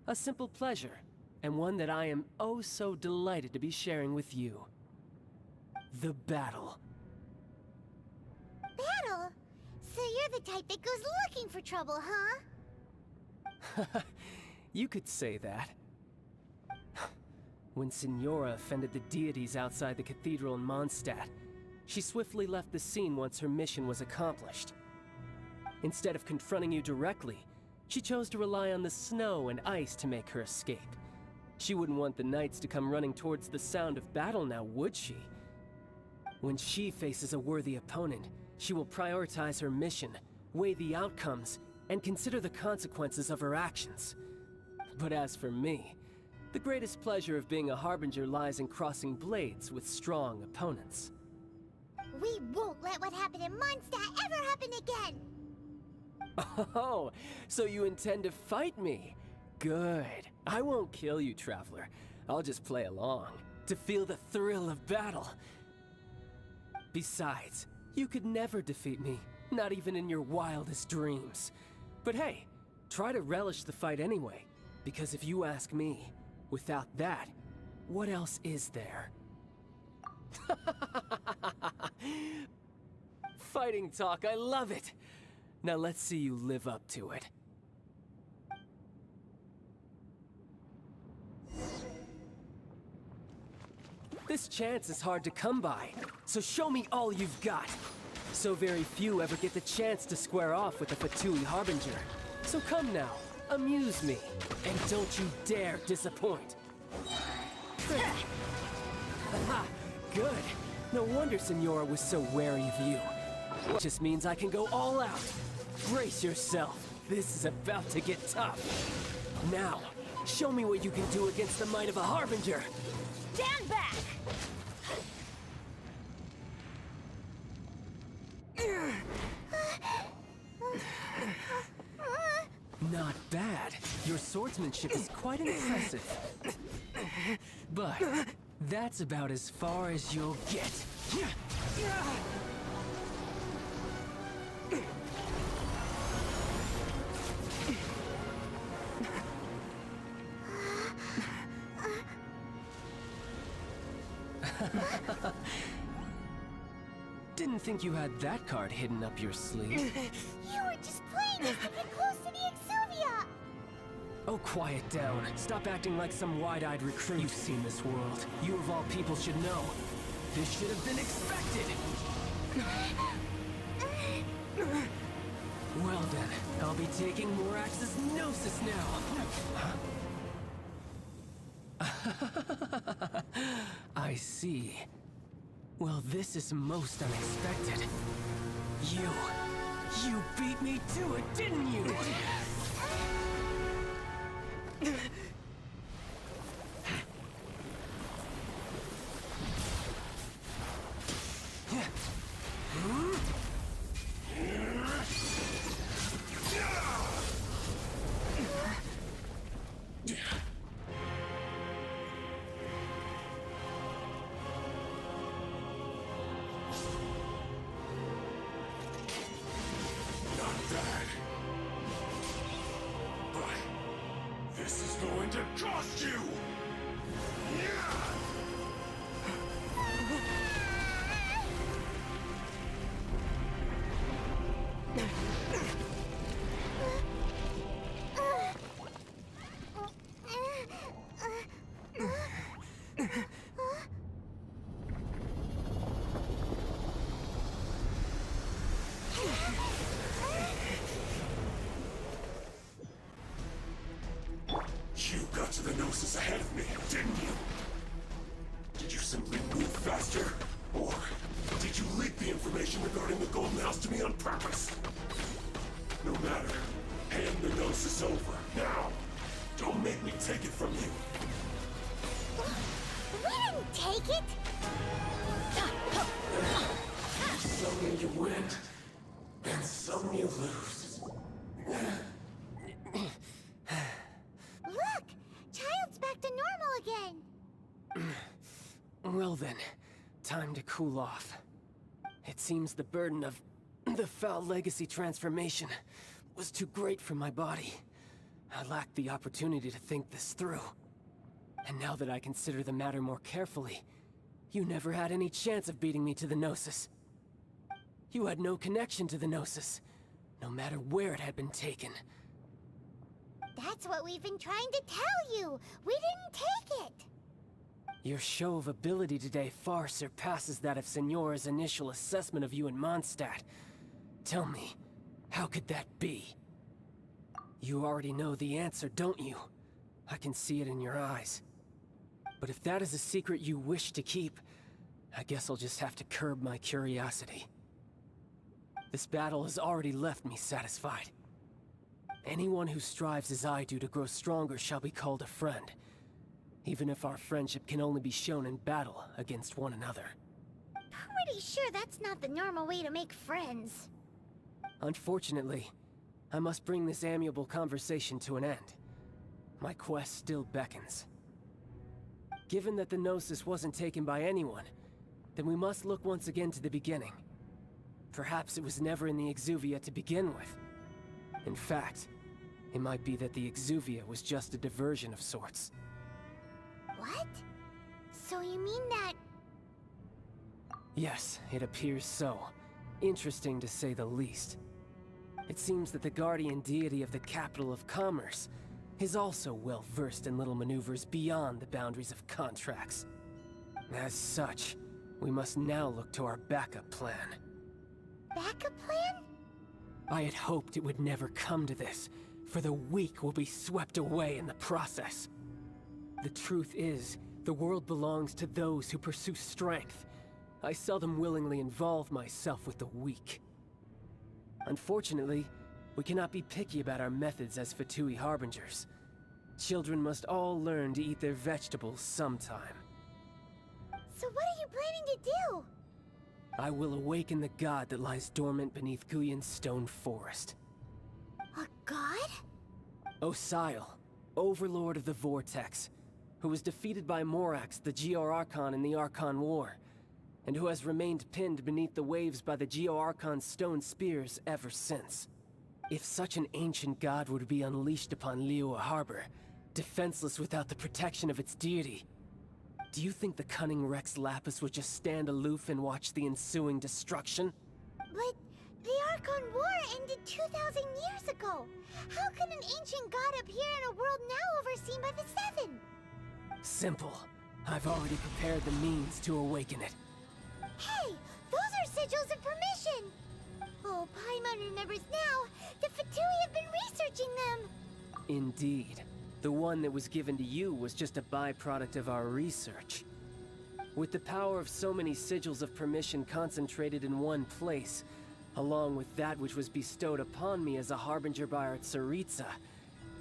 A simple pleasure, and one that I am oh so delighted to be sharing with you. The battle. Battle? So you're the type that goes looking for trouble, huh? You could say that. When Signora offended the deities outside the cathedral in Mondstadt, she swiftly left the scene once her mission was accomplished. Instead of confronting you directly, she chose to rely on the snow and ice to make her escape. She wouldn't want the knights to come running towards the sound of battle now, would she? When she faces a worthy opponent, she will prioritize her mission, weigh the outcomes, and consider the consequences of her actions. But as for me, the greatest pleasure of being a Harbinger lies in crossing blades with strong opponents. We won't let what happened in Mondstadt ever happen again! Oh, so you intend to fight me? Good. I won't kill you, Traveler. I'll just play along, to feel the thrill of battle. Besides, you could never defeat me, not even in your wildest dreams. But hey, try to relish the fight anyway, because if you ask me, without that, what else is there? Fighting talk, I love it! Now let's see you live up to it. This chance is hard to come by, so show me all you've got. So very few ever get the chance to square off with a Fatui Harbinger. So come now, amuse me, and don't you dare disappoint. Haha, good. No wonder Signora was so wary of you. It just means I can go all out. Brace yourself. This is about to get tough. Now, show me what you can do against the might of a Harbinger. Stand back! Not bad. Your swordsmanship is quite impressive. But that's about as far as you'll get. Didn't think you had that card hidden up your sleeve. You were just playing us to get close to the Exuvia! Oh, quiet down. Stop acting like some wide-eyed recruit. You've seen this world. You of all people should know. This should have been expected! Well then, I'll be taking Morax's Gnosis now! I see. Well, this is most unexpected. You beat me to it, didn't you? Cost you! You got to the Gnosis ahead of me, didn't you? Did you simply move faster? Or did you leak the information regarding the house to me on purpose. No matter. Hand the gnosis over, now. Don't make me take it from you. We didn't take it! Some you win, and some you lose. Look! Child's back to normal again! Well then, time to cool off. It seems the burden of the foul legacy transformation was too great for my body. I lacked the opportunity to think this through. And now that I consider the matter more carefully, you never had any chance of beating me to the Gnosis. You had no connection to the Gnosis, no matter where it had been taken. That's what we've been trying to tell you! We didn't take it! Your show of ability today far surpasses that of Signora's initial assessment of you in Mondstadt. Tell me, how could that be? You already know the answer, don't you? I can see it in your eyes. But if that is a secret you wish to keep, I guess I'll just have to curb my curiosity. This battle has already left me satisfied. Anyone who strives as I do to grow stronger shall be called a friend, even if our friendship can only be shown in battle against one another. Pretty sure that's not the normal way to make friends. Unfortunately, I must bring this amiable conversation to an end. My quest still beckons. Given that the Gnosis wasn't taken by anyone, then we must look once again to the beginning. Perhaps it was never in the Exuvia to begin with. In fact, it might be that the Exuvia was just a diversion of sorts. What? So you mean that... Yes, it appears so. Interesting to say the least. It seems that the guardian deity of the capital of commerce is also well versed in little maneuvers beyond the boundaries of contracts. As such, we must now look to our backup plan. Backup plan? I had hoped it would never come to this, for the weak will be swept away in the process. The truth is, the world belongs to those who pursue strength. I seldom willingly involve myself with the weak. Unfortunately, we cannot be picky about our methods as Fatui Harbingers. Children must all learn to eat their vegetables sometime. So what are you planning to do? I will awaken the god that lies dormant beneath Guyon's stone forest. A god? Osial, overlord of the Vortex, who was defeated by Morax, the Geo-Archon in the Archon War, and who has remained pinned beneath the waves by the Geo-Archon's stone spears ever since. If such an ancient god were to be unleashed upon Liyue Harbor, defenseless without the protection of its deity, do you think the cunning Rex Lapis would just stand aloof and watch the ensuing destruction? But the Archon War ended 2,000 years ago. How can an ancient god appear in a world now overseen by the Seven? Simple. I've already prepared the means to awaken it. Hey, those are sigils of permission! Oh, Paimon remembers now. The Fatui have been researching them. Indeed. The one that was given to you was just a byproduct of our research. With the power of so many sigils of permission concentrated in one place, along with that which was bestowed upon me as a harbinger by our Tsaritsa,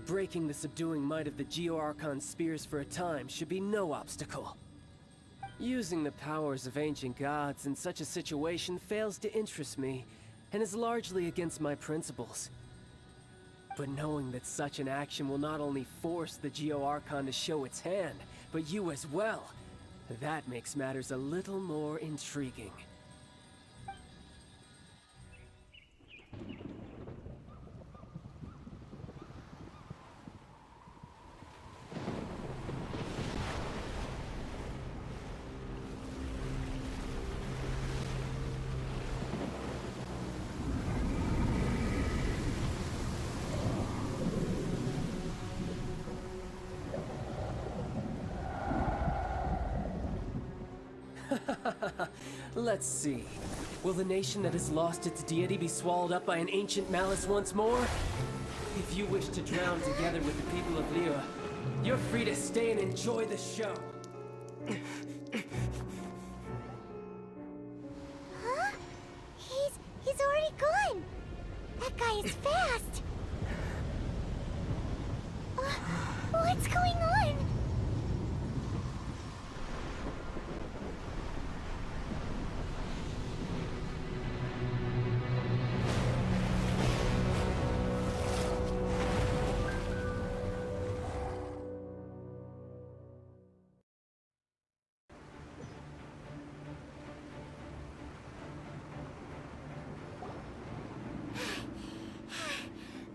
breaking the subduing might of the Geo-Archon spears for a time should be no obstacle. Using the powers of ancient gods in such a situation fails to interest me, and is largely against my principles. But knowing that such an action will not only force the Geo-Archon to show its hand, but you as well, that makes matters a little more intriguing. Let's see. Will the nation that has lost its deity be swallowed up by an ancient malice once more? If you wish to drown together with the people of Liyue, you're free to stay and enjoy the show. Huh? He's was already gone. That guy is fast. What's going on?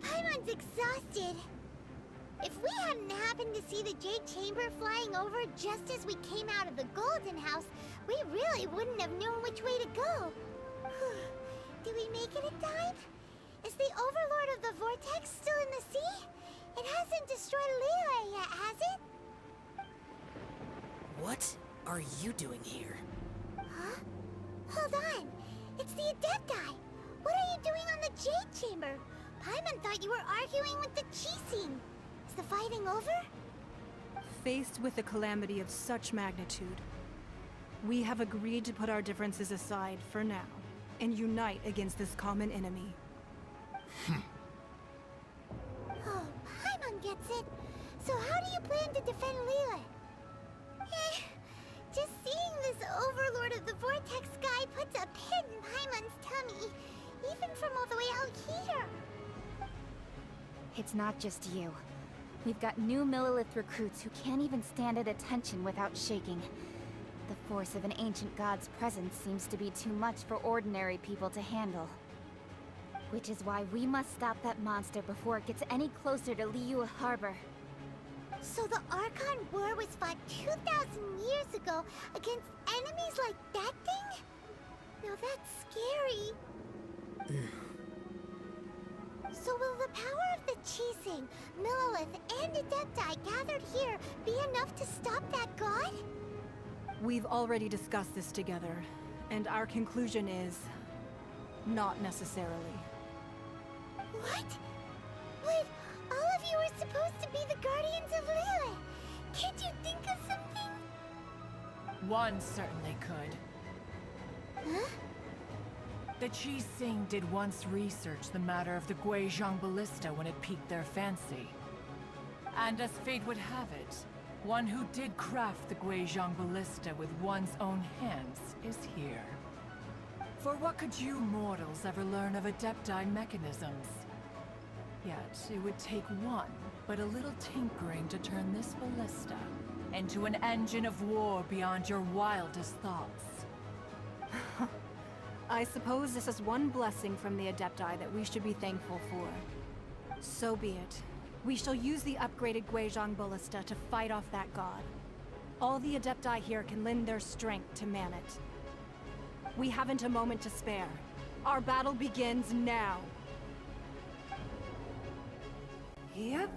Paimon's exhausted. If we hadn't happened to see the Jade Chamber flying over just as we came out of the Golden House, we really wouldn't have known which way to go. Do we make it in time? Is the Overlord of the Vortex still in the sea? It hasn't destroyed Liyue yet, has it? What are you doing here? Huh? Hold on. It's the Adepti. What are you doing on the Jade Chamber? Paimon thought you were arguing with the Chising. Is the fighting over? Faced with a calamity of such magnitude, we have agreed to put our differences aside for now and unite against this common enemy. Oh, Paimon gets it. So how do you plan to defend Liyue? Just seeing this Overlord of the Vortex guy puts a pit in Paimon's tummy, even from all the way out here. It's not just you. We've got new Millilith recruits who can't even stand at attention without shaking. The force of an ancient god's presence seems to be too much for ordinary people to handle. Which is why we must stop that monster before it gets any closer to Liyue Harbor. So the Archon War was fought 2,000 years ago against enemies like that thing? Now that's scary. So will the power of the Chising, Millilith, and Adepti gathered here be enough to stop that god? We've already discussed this together, and our conclusion is... not necessarily. What? But all of you were supposed to be the Guardians of Liyue. Can't you think of something? One certainly could. Huh? The Chising did once research the matter of the Guizhong Ballista when it piqued their fancy. And as fate would have it, one who did craft the Guizhong Ballista with one's own hands is here. For what could you mortals ever learn of Adepti mechanisms? Yet, it would take one, but a little tinkering to turn this ballista into an engine of war beyond your wildest thoughts. I suppose this is one blessing from the Adepti that we should be thankful for. So be it. We shall use the upgraded Guizhong Ballista to fight off that god. All the Adepti here can lend their strength to man it. We haven't a moment to spare. Our battle begins now. Yep.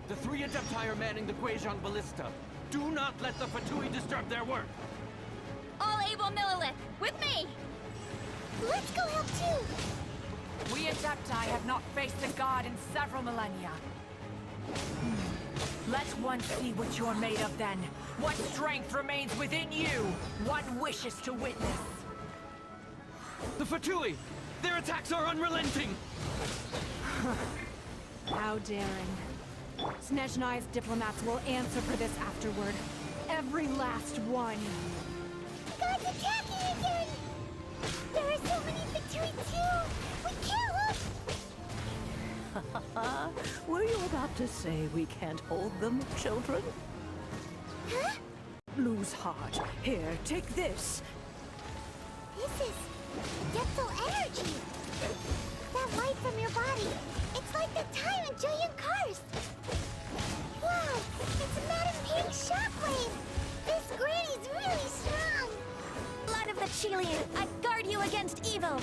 The three Adepti are manning the Guizhong Ballista. Do not let the Fatui disturb their work! All able Millilith, with me! Let's go help too! We Adepti have not faced the god in several millennia. Let one see what you're made of then. What strength remains within you. One wishes to witness. The Fatui! Their attacks are unrelenting! How daring. Snezhnai's diplomats will answer for this afterward. Every last one. God's attacking again! There are so many Fatui too! We can't look! Were you about to say we can't hold them, children? Huh? Lose heart. Here, take this. This is dental energy! That light from your body, it's like the time in Julian Karst! Wow, it's Madame Ping's shockwave! This granny's really strong! Blood of the Chilean, I guard you against evil!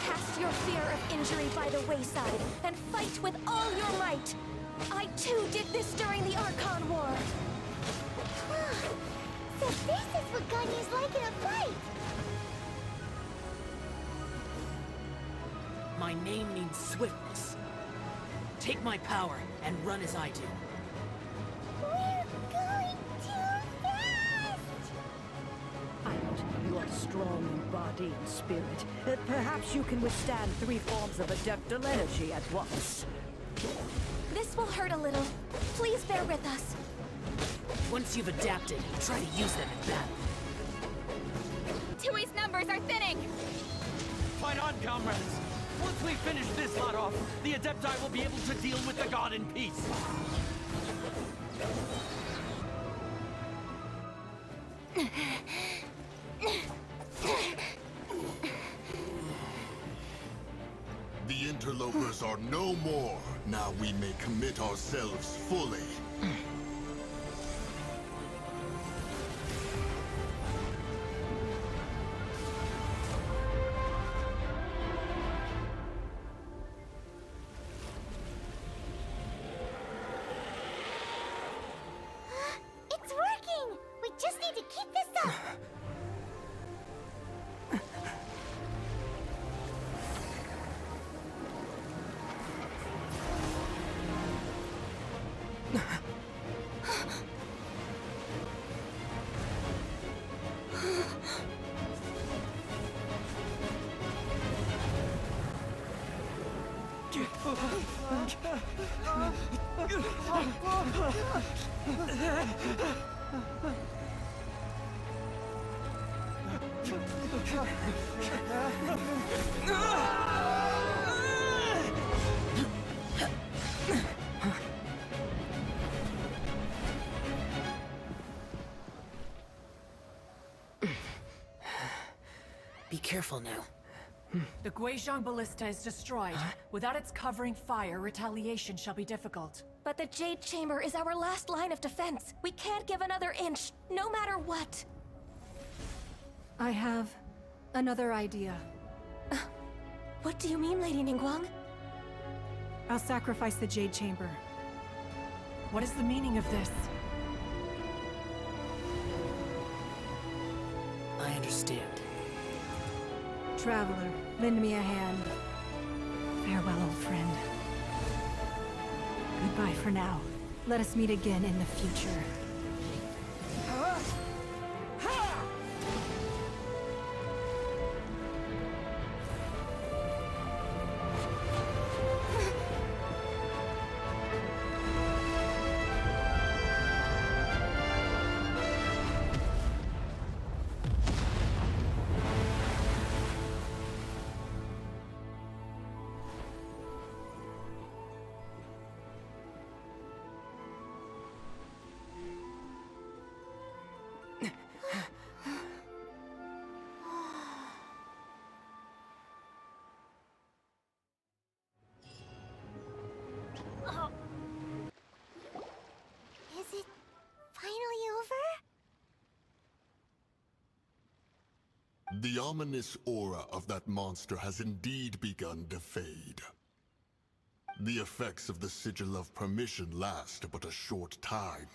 Cast your fear of injury by the wayside, and fight with all your might! I too did this during the Archon War! So this is what Ganyu's like in a fight! My name means swiftness. Take my power and run as I do. We're going too fast! You are strong in body and spirit. Perhaps you can withstand 3 forms of adeptal energy at once. This will hurt a little. Please bear with us. Once you've adapted, try to use them in battle. Tui's numbers are thinning! Fight on, comrades! Once we finish this lot off, the Adepti will be able to deal with the god in peace. The interlopers are no more. Now we may commit ourselves fully. It's working! We just need to keep this up! Be careful now. The Guizhong Ballista is destroyed. Without its covering fire, retaliation shall be difficult. But the Jade Chamber is our last line of defense. We can't give another inch, no matter what. I have another idea. What do you mean, Lady Ningguang? I'll sacrifice the Jade Chamber. What is the meaning of this? I understand. Traveler, lend me a hand. Farewell, old friend. Goodbye for now. Let us meet again in the future. Is it finally over? The ominous aura of that monster has indeed begun to fade. The effects of the Sigil of Permission last but a short time.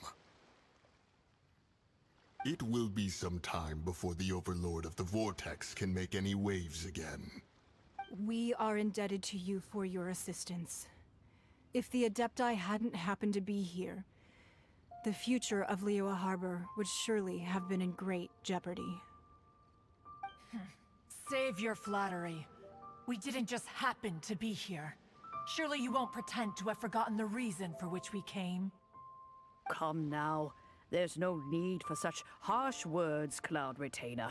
It will be some time before the Overlord of the Vortex can make any waves again. We are indebted to you for your assistance. If the Adepti hadn't happened to be here, the future of Liyue Harbor would surely have been in great jeopardy. Save your flattery. We didn't just happen to be here. Surely you won't pretend to have forgotten the reason for which we came. Come now. There's no need for such harsh words, Cloud Retainer.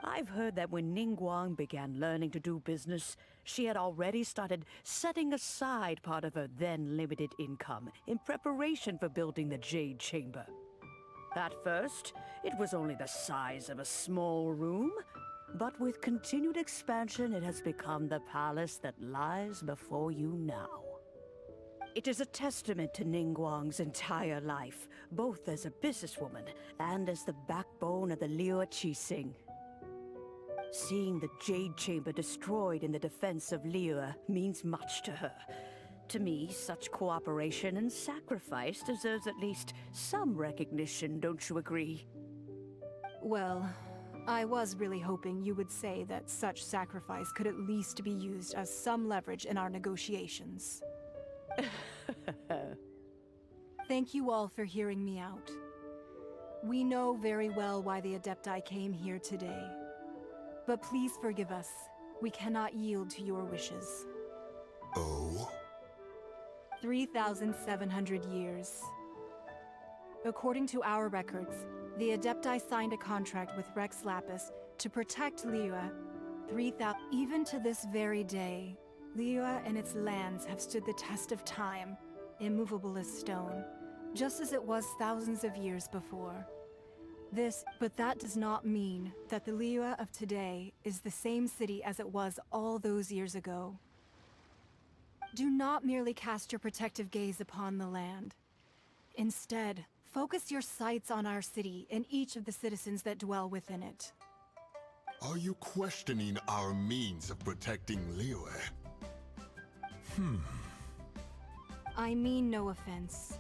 I've heard that when Ningguang began learning to do business, she had already started setting aside part of her then limited income in preparation for building the Jade Chamber. At first, it was only the size of a small room, but with continued expansion, it has become the palace that lies before you now. It is a testament to Ningguang's entire life, both as a businesswoman and as the backbone of the Liu Qixing. Seeing the Jade Chamber destroyed in the defense of Liu means much to her. To me, such cooperation and sacrifice deserves at least some recognition, don't you agree? Well, I was really hoping you would say that such sacrifice could at least be used as some leverage in our negotiations. Thank you all for hearing me out. We know very well why the Adepti came here today. But please forgive us. We cannot yield to your wishes. Oh? 3,700 years. According to our records, the Adepti signed a contract with Rex Lapis to protect Liyue. Even to this very day, Liyue and its lands have stood the test of time, immovable as stone, just as it was thousands of years before. But that does not mean that the Liyue of today is the same city as it was all those years ago. Do not merely cast your protective gaze upon the land. Instead, focus your sights on our city and each of the citizens that dwell within it. Are you questioning our means of protecting Liyue? I mean no offense.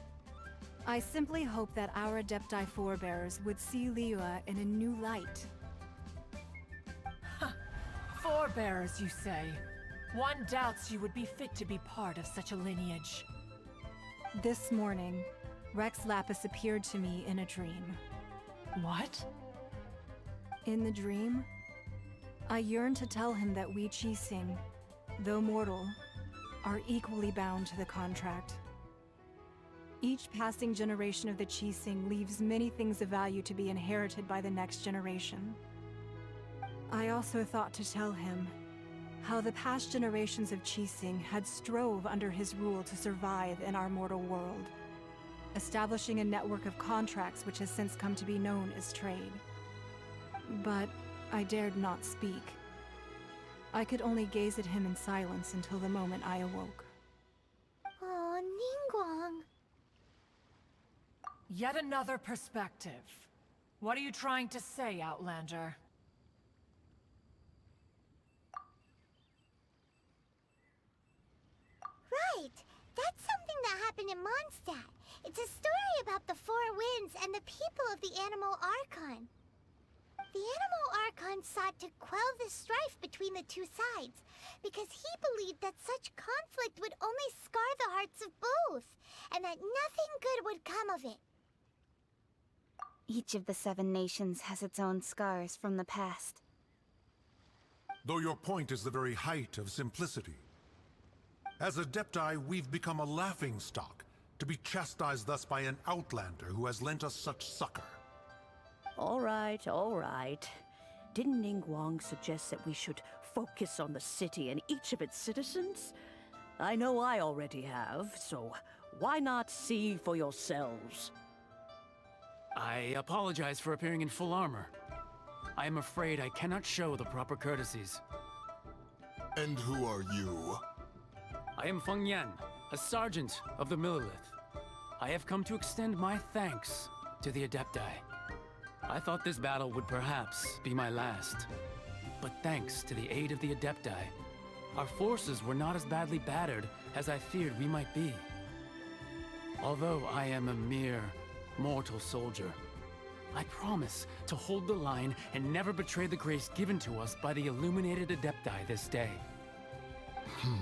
I simply hope that our Adepti forebears would see Liyue in a new light. Forebearers, you say? One doubts you would be fit to be part of such a lineage. This morning, Rex Lapis appeared to me in a dream. What? In the dream, I yearned to tell him that we Qixing, though mortal, are equally bound to the contract. Each passing generation of the Qixing leaves many things of value to be inherited by the next generation. I also thought to tell him how the past generations of Qixing had strove under his rule to survive in our mortal world, establishing a network of contracts which has since come to be known as trade. But I dared not speak. I could only gaze at him in silence until the moment I awoke. Oh, Ningguang. Yet another perspective. What are you trying to say, Outlander? Right! That's something that happened in Mondstadt. It's a story about the Four Winds and the people of the Animal Archon. The Animal Archon sought to quell the strife between the two sides, because he believed that such conflict would only scar the hearts of both, and that nothing good would come of it. Each of the 7 nations has its own scars from the past. Though your point is the very height of simplicity. As Adepti, we've become a laughingstock, to be chastised thus by an outlander who has lent us such succor. All right, all right. Didn't Ningguang suggest that we should focus on the city and each of its citizens? I know I already have, so why not see for yourselves? I apologize for appearing in full armor. I am afraid I cannot show the proper courtesies. And who are you? I am Feng Yan, a sergeant of the Millilith. I have come to extend my thanks to the Adepti. I thought this battle would perhaps be my last. But thanks to the aid of the Adepti, our forces were not as badly battered as I feared we might be. Although I am a mere mortal soldier, I promise to hold the line and never betray the grace given to us by the illuminated Adepti this day. Huh?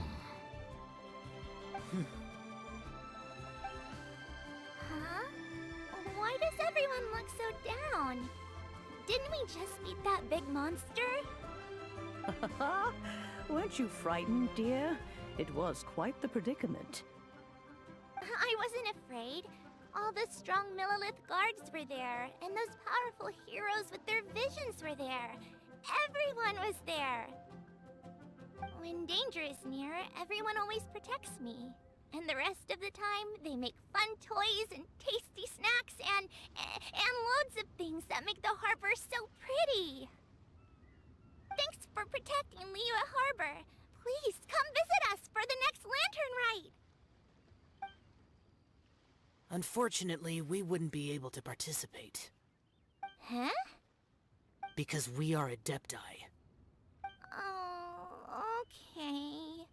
Why does everyone look so down? Didn't we just beat that big monster? Weren't you frightened, dear? It was quite the predicament. I wasn't afraid. All the strong Millilith guards were there, and those powerful heroes with their visions were there. Everyone was there. When danger is near, everyone always protects me. And the rest of the time, they make fun toys and tasty snacks and loads of things that make the harbor so pretty. Thanks for protecting Liyue Harbor. Please come visit us for the next lantern rite. Unfortunately, we wouldn't be able to participate. Huh? Because we are Adepti. Oh, okay.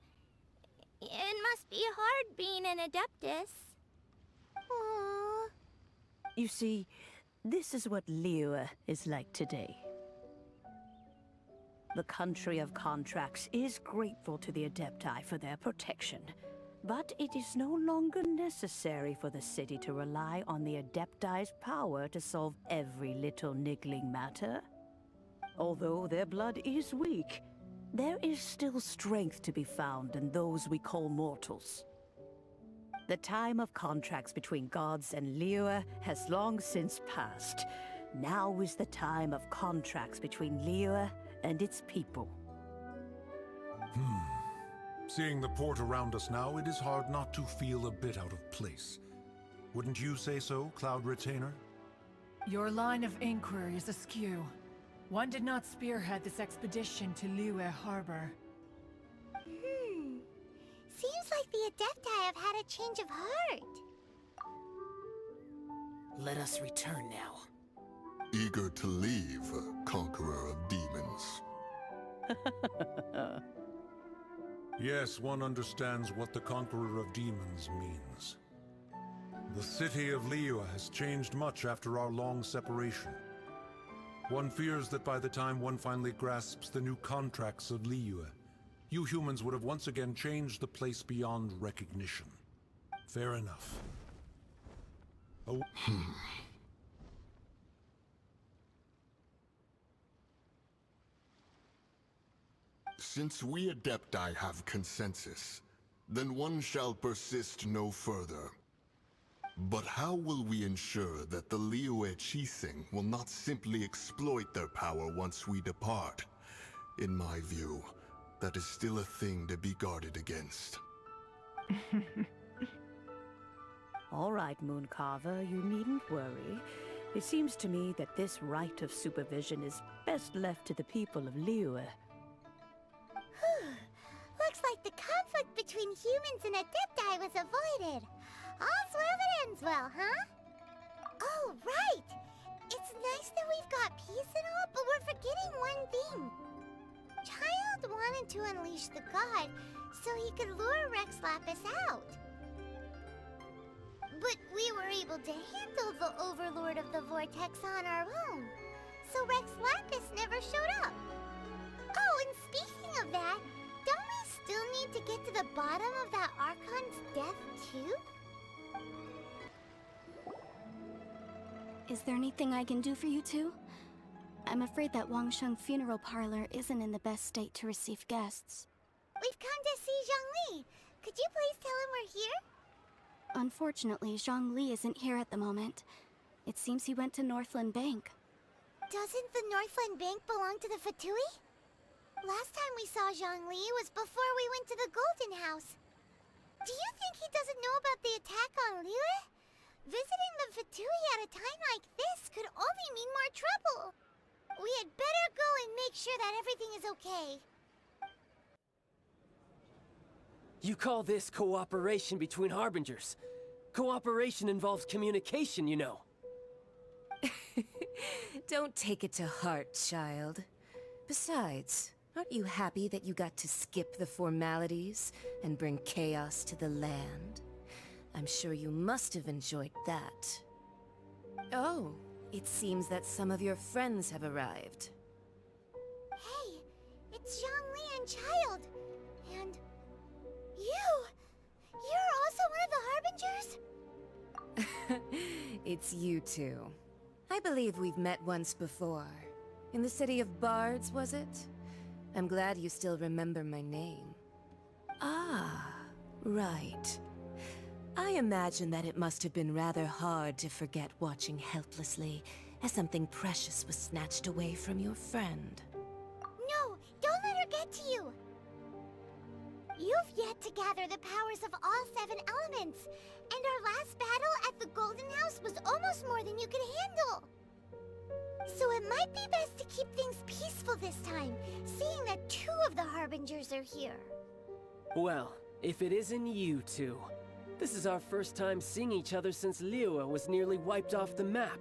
It must be hard being an Adeptus. Aww. You see, this is what Liyue is like today. The country of contracts is grateful to the Adepti for their protection, but it is no longer necessary for the city to rely on the Adepti's power to solve every little niggling matter. Although their blood is weak, there is still strength to be found in those we call mortals. The time of contracts between gods and Liyue has long since passed. Now is the time of contracts between Liyue and its people. Seeing the port around us now, it is hard not to feel a bit out of place. Wouldn't you say so, Cloud Retainer? Your line of inquiry is askew. One did not spearhead this expedition to Liyue Harbor. Seems like the Adepti have had a change of heart. Let us return now. Eager to leave, conqueror of demons. Yes, one understands what the Conqueror of Demons means. The city of Liyue has changed much after our long separation. One fears that by the time one finally grasps the new contracts of Liyue, you humans would have once again changed the place beyond recognition. Fair enough. Oh. Since we Adepti have consensus, then one shall persist no further. But how will we ensure that the Liyue Chising will not simply exploit their power once we depart? In my view, that is still a thing to be guarded against. All right, Mooncarver, you needn't worry. It seems to me that this right of supervision is best left to the people of Liyue. Looks like the conflict between humans and Adepti was avoided. All's well that ends well, huh? Oh, right! It's nice that we've got peace and all, but we're forgetting one thing. Childe wanted to unleash the god so he could lure Rex Lapis out. But we were able to handle the Overlord of the Vortex on our own, so Rex Lapis never showed up. Oh, and speaking of that, don't we still need to get to the bottom of that Archon's death, too? Is there anything I can do for you two? I'm afraid that Wangsheng Funeral Parlor isn't in the best state to receive guests. We've come to see Zhongli. Could you please tell him we're here? Unfortunately, Zhongli isn't here at the moment. It seems he went to Northland Bank. Doesn't the Northland Bank belong to the Fatui? Last time we saw Zhongli was before we went to the Golden House. Do you think he doesn't know about the attack on Liyue? Visiting the Fatui at a time like this could only mean more trouble. We had better go and make sure that everything is okay. You call this cooperation between Harbingers? Cooperation involves communication, you know. Don't take it to heart, child. Besides, aren't you happy that you got to skip the formalities and bring chaos to the land? I'm sure you must have enjoyed that. Oh, it seems that some of your friends have arrived. Hey, it's Zhongli and Childe. And you're also one of the Harbingers? It's you two. I believe we've met once before. In the City of Bards, was it? I'm glad you still remember my name. Ah, right. I imagine that it must have been rather hard to forget watching helplessly as something precious was snatched away from your friend. No, don't let her get to you. You've yet to gather the powers of all 7 elements, and our last battle at the Golden House was almost more than you could handle. So it might be best to keep things peaceful this time, seeing that 2 of the Harbingers are here. Well, if it isn't you two. This is our first time seeing each other since Liyue was nearly wiped off the map.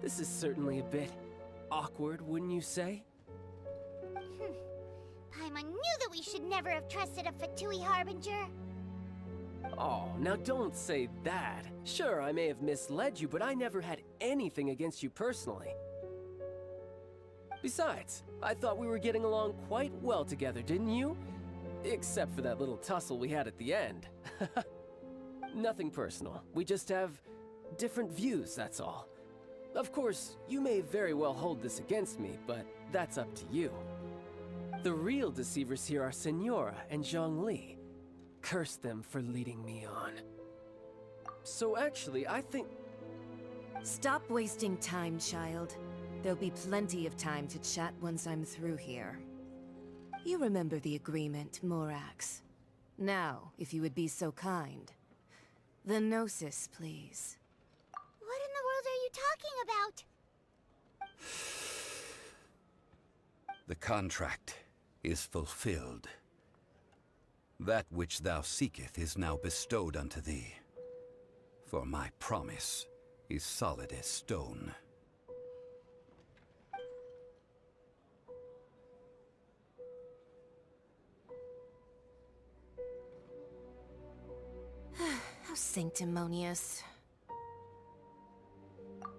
This is certainly a bit awkward, wouldn't you say? Paimon knew that we should never have trusted a Fatui Harbinger. Oh, now don't say that. Sure, I may have misled you, but I never had anything against you personally. Besides, I thought we were getting along quite well together, didn't you? Except for that little tussle we had at the end. Nothing personal. We just have different views, that's all. Of course, you may very well hold this against me, but that's up to you. The real deceivers here are Senora and ZHONGLI. Curse them for leading me on. So actually, I think... Stop wasting time, child. There'll be plenty of time to chat once I'm through here. You remember the agreement, Morax. Now, if you would be so kind. The Gnosis, please. What in the world are you talking about? The contract is fulfilled. That which thou seeketh is now bestowed unto thee. For my promise is solid as stone. How sanctimonious.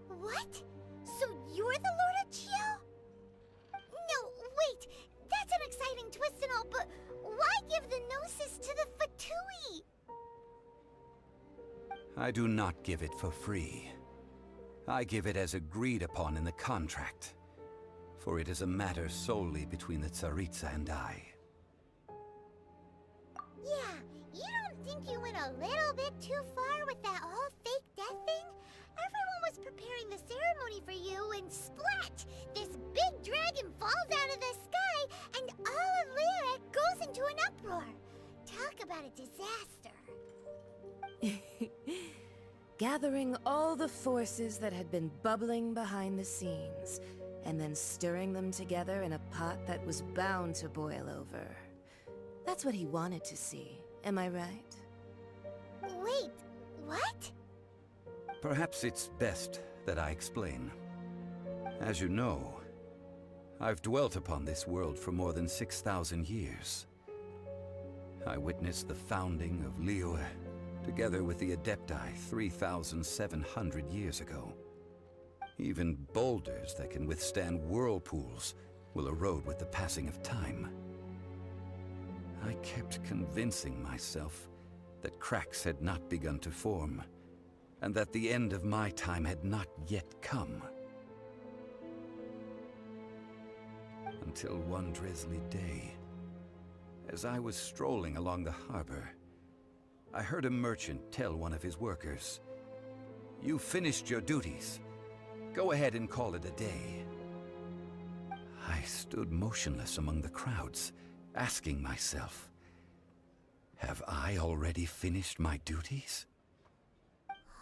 What? So you're the Lord of Chio? No, wait! That's an exciting twist and all, but why give the Gnosis to the Fatui? I do not give it for free. I give it as agreed upon in the contract. For it is a matter solely between the Tsaritsa and I. Yeah, you don't think you went a little bit too far with that whole fake death thing? Everyone was preparing the ceremony for you and splat! This big dragon falls out of the sky and all of Liyue goes into an uproar. Talk about a disaster. Gathering all the forces that had been bubbling behind the scenes, and then stirring them together in a pot that was bound to boil over. That's what he wanted to see, am I right? Wait, what? Perhaps it's best that I explain. As you know, I've dwelt upon this world for more than 6,000 years. I witnessed the founding of Liyue, together with the Adepti 3,700 years ago. Even boulders that can withstand whirlpools will erode with the passing of time. I kept convincing myself that cracks had not begun to form, and that the end of my time had not yet come. Until one drizzly day, as I was strolling along the harbor, I heard a merchant tell one of his workers, "You finished your duties. Go ahead and call it a day." I stood motionless among the crowds, asking myself, have I already finished my duties?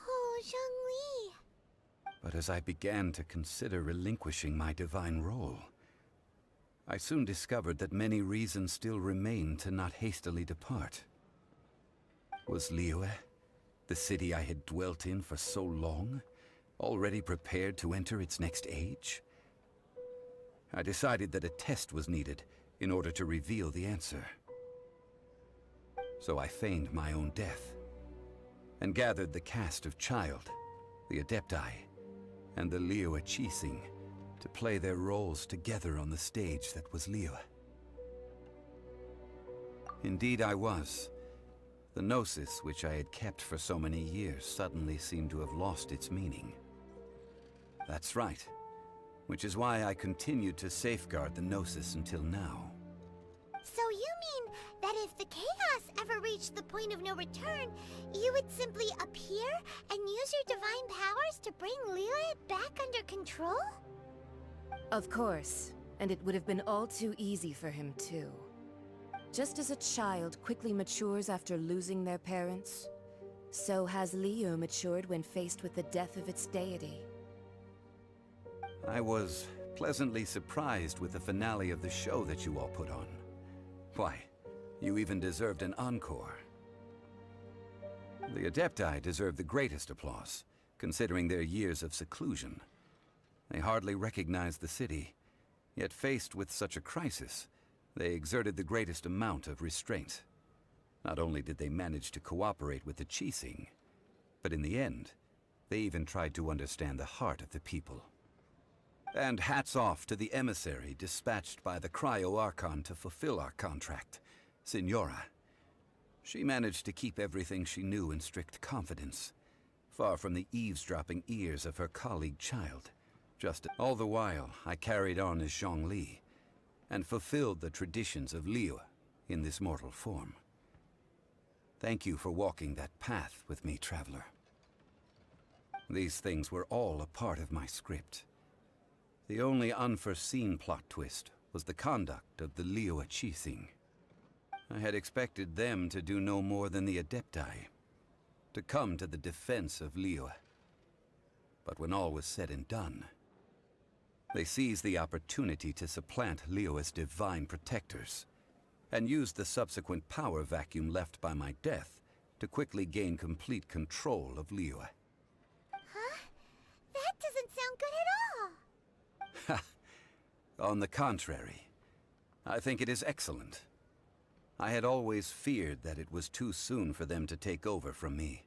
Oh, ZHONGLI. But as I began to consider relinquishing my divine role, I soon discovered that many reasons still remained to not hastily depart. Was Liyue, the city I had dwelt in for so long, already prepared to enter its next age? I decided that a test was needed in order to reveal the answer. So I feigned my own death, and gathered the cast of Childe, the Adepti, and the Liyue Chising to play their roles together on the stage that was Liyue. Indeed I was. The Gnosis, which I had kept for so many years, suddenly seemed to have lost its meaning. That's right, which is why I continued to safeguard the Gnosis until now. So you mean that if the chaos ever reached the point of no return, you would simply appear and use your divine powers to bring Lilith back under control? Of course, and it would have been all too easy for him too. Just as a child quickly matures after losing their parents, so has Liyue matured when faced with the death of its deity. I was pleasantly surprised with the finale of the show that you all put on. Why, you even deserved an encore. The Adepti deserve the greatest applause, considering their years of seclusion. They hardly recognized the city, yet faced with such a crisis, they exerted the greatest amount of restraint. Not only did they manage to cooperate with the Qixing, but in the end, they even tried to understand the heart of the people. And hats off to the emissary dispatched by the Cryo-Archon to fulfill our contract, Signora. She managed to keep everything she knew in strict confidence, far from the eavesdropping ears of her colleague Childe. All the while, I carried on as ZHONGLI, and fulfilled the traditions of Liyue in this mortal form. Thank you for walking that path with me, traveler. These things were all a part of my script. The only unforeseen plot twist was the conduct of the Liyue Qixing. I had expected them to do no more than the Adepti, to come to the defense of Liyue. But when all was said and done, they seized the opportunity to supplant Liyue's divine protectors, and used the subsequent power vacuum left by my death to quickly gain complete control of Liyue. Huh? That doesn't sound good at all. On the contrary, I think it is excellent. I had always feared that it was too soon for them to take over from me.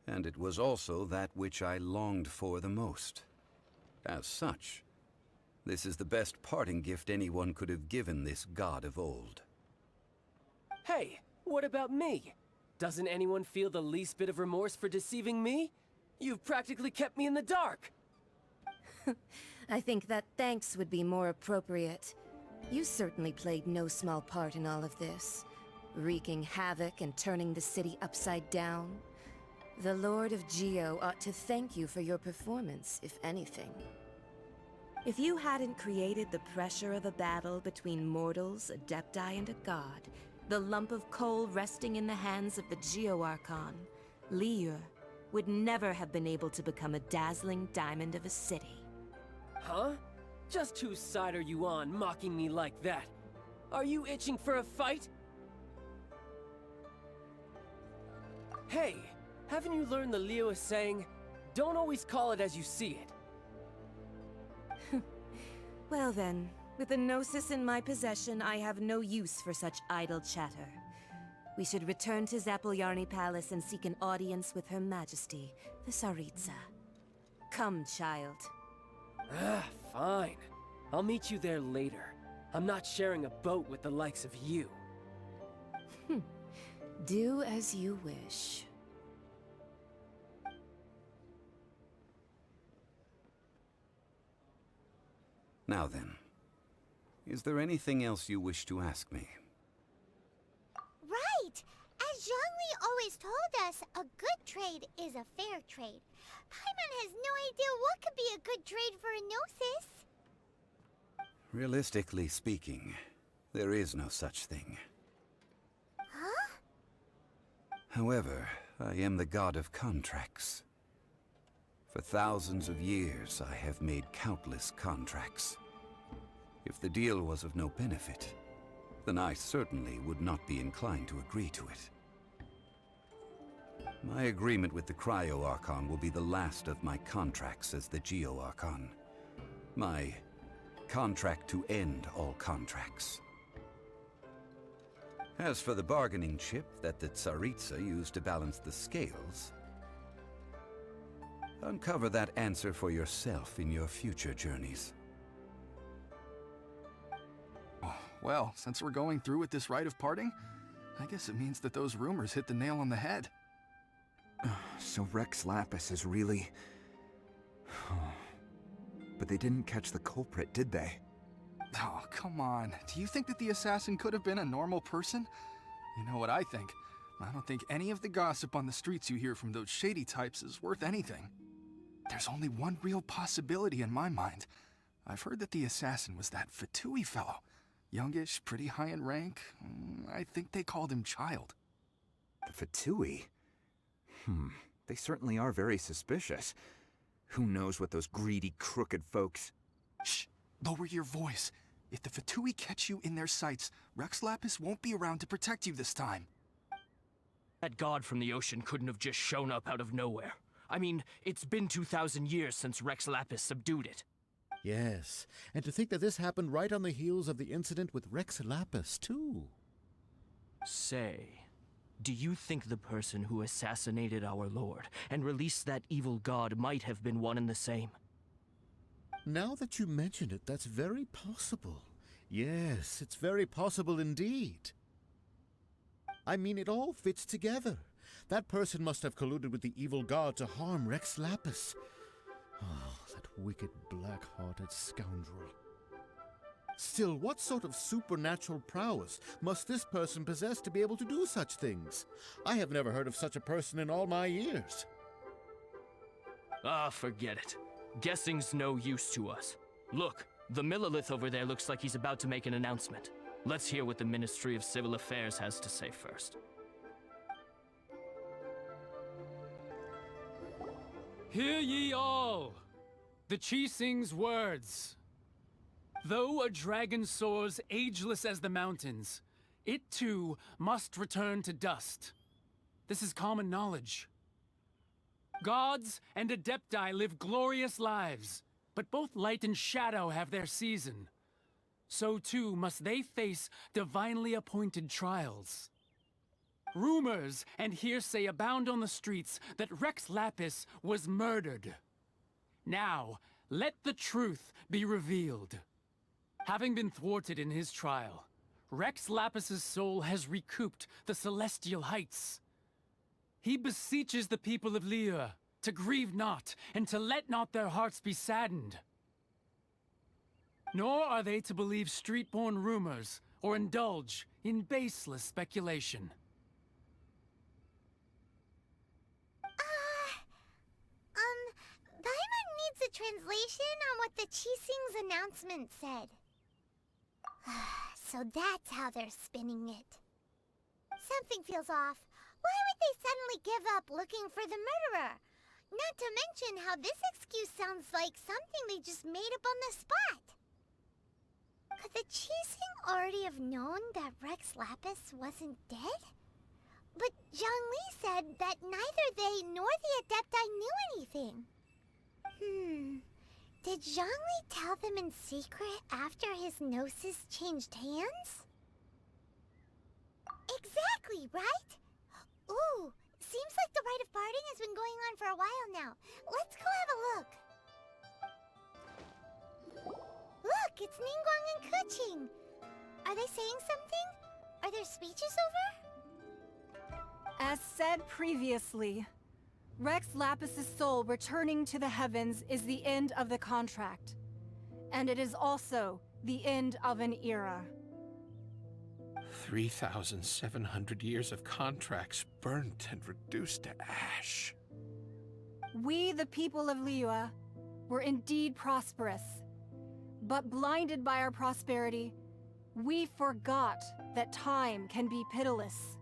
And it was also that which I longed for the most. As such, this is the best parting gift anyone could have given this god of old. Hey, what about me? Doesn't anyone feel the least bit of remorse for deceiving me? You've practically kept me in the dark! I think that thanks would be more appropriate. You certainly played no small part in all of this, wreaking havoc and turning the city upside down. The Lord of Geo ought to thank you for your performance, if anything. If you hadn't created the pressure of a battle between mortals, Adepti, and a god, the lump of coal resting in the hands of the Geo-Archon, Liyue, would never have been able to become a dazzling diamond of a city. Huh? Just whose side are you on, mocking me like that? Are you itching for a fight? Hey, haven't you learned the Liyue saying, don't always call it as you see it? Well then, with the Gnosis in my possession, I have no use for such idle chatter. We should return to Zapoljarny Palace and seek an audience with Her Majesty, the Tsaritsa. Come, child. Fine. I'll meet you there later. I'm not sharing a boat with the likes of you. Do as you wish. Now then, is there anything else you wish to ask me? Right! As Zhongli always told us, a good trade is a fair trade. Paimon has no idea what could be a good trade for a Gnosis. Realistically speaking, there is no such thing. Huh? However, I am the god of contracts. For thousands of years, I have made countless contracts. If the deal was of no benefit, then I certainly would not be inclined to agree to it. My agreement with the Cryo-Archon will be the last of my contracts as the Geo-Archon. My contract to end all contracts. As for the bargaining chip that the Tsaritsa used to balance the scales, uncover that answer for yourself in your future journeys. Oh, well, since we're going through with this rite of parting, I guess it means that those rumors hit the nail on the head. So Rex Lapis is really... But they didn't catch the culprit, did they? Oh, come on. Do you think that the assassin could have been a normal person? You know what I think. I don't think any of the gossip on the streets you hear from those shady types is worth anything. There's only one real possibility in my mind. I've heard that the assassin was that Fatui fellow. Youngish, pretty high in rank. I think they called him Childe. The Fatui? They certainly are very suspicious. Who knows what those greedy, crooked folks... Shh! Lower your voice. If the Fatui catch you in their sights, Rex Lapis won't be around to protect you this time. That god from the ocean couldn't have just shown up out of nowhere. I mean, it's been 2,000 years since Rex Lapis subdued it. Yes, and to think that this happened right on the heels of the incident with Rex Lapis, too. Say, do you think the person who assassinated our lord and released that evil god might have been one and the same? Now that you mention it, that's very possible. Yes, it's very possible indeed. I mean, it all fits together. That person must have colluded with the evil god to harm Rex Lapis. Oh, that wicked, black-hearted scoundrel. Still, what sort of supernatural prowess must this person possess to be able to do such things? I have never heard of such a person in all my years. Ah, forget it. Guessing's no use to us. Look, the Millilith over there looks like he's about to make an announcement. Let's hear what the Ministry of Civil Affairs has to say first. Hear ye all! The Chising's words. Though a dragon soars ageless as the mountains, it too must return to dust. This is common knowledge. Gods and Adepti live glorious lives, but both light and shadow have their season. So too must they face divinely appointed trials. Rumors and hearsay abound on the streets that Rex Lapis was murdered. Now, let the truth be revealed. Having been thwarted in his trial, Rex Lapis's soul has recouped the celestial heights. He beseeches the people of Liyue to grieve not and to let not their hearts be saddened. Nor are they to believe street-born rumors or indulge in baseless speculation. Paimon needs a translation on what the Chising's announcement said. So that's how they're spinning it. Something feels off. Why would they suddenly give up looking for the murderer? Not to mention how this excuse sounds like something they just made up on the spot. Could the Chising already have known that Rex Lapis wasn't dead? But ZHONGLI said that neither they nor the Adepti knew anything. Did ZHONGLI tell them in secret after his gnosis changed hands? Exactly, right? Ooh, seems like the rite of parting has been going on for a while now. Let's go have a look. Look, it's Ningguang and Keqing. Are they saying something? Are their speeches over? As said previously, Rex Lapis's soul returning to the heavens is the end of the contract. And it is also the end of an era. 3,700 years of contracts burnt and reduced to ash. We, the people of Liyue, were indeed prosperous. But blinded by our prosperity, we forgot that time can be pitiless.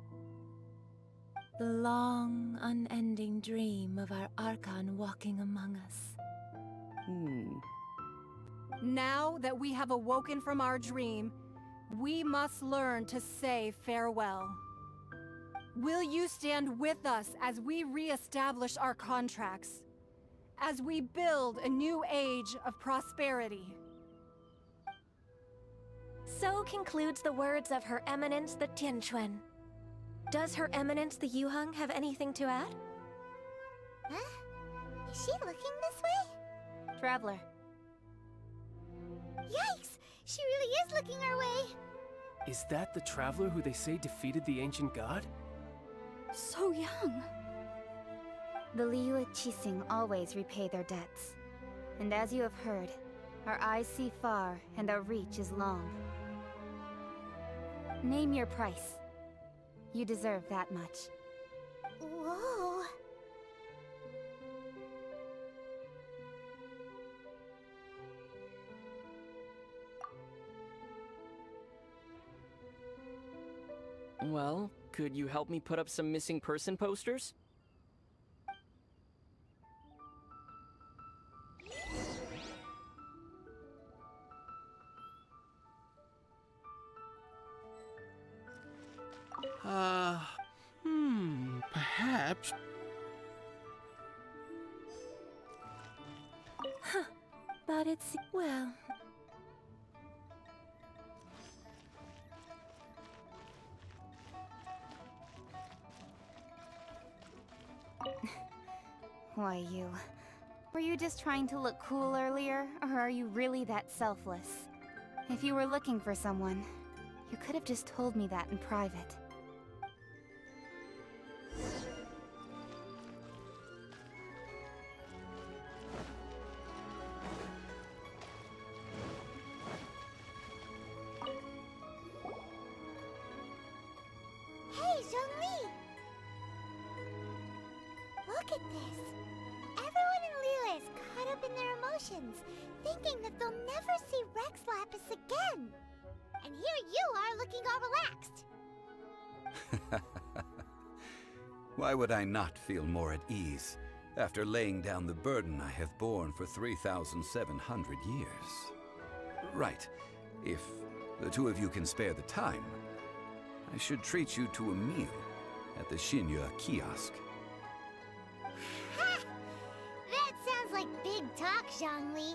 The long, unending dream of our Archon walking among us. Now that we have awoken from our dream, we must learn to say farewell. Will you stand with us as we re-establish our contracts? As we build a new age of prosperity? So concludes the words of Her Eminence the Tianquan. Does Her Eminence the Yuheng have anything to add? Huh? Is she looking this way? Traveler. Yikes! She really is looking our way! Is that the traveler who they say defeated the ancient god? So young. The Liyue Chising always repay their debts. And as you have heard, Our eyes see far, and our reach is long. Name your price. You deserve that much. Whoa. Well, could you help me put up some missing person posters? Perhaps. Huh. But it's, well... Why, you... Were you just trying to look cool earlier, or are you really that selfless? If you were looking for someone, you could have just told me that in private. Hey, ZHONGLI! Look at this. Everyone in Liyue is caught up in their emotions, thinking that they'll never see Rex Lapis again. And here you are looking all relaxed. Why would I not feel more at ease after laying down the burden I have borne for 3,700 years? Right, if the two of you can spare the time, I should treat you to a meal at the Shinya kiosk. Ha! That sounds like big talk, ZHONGLI.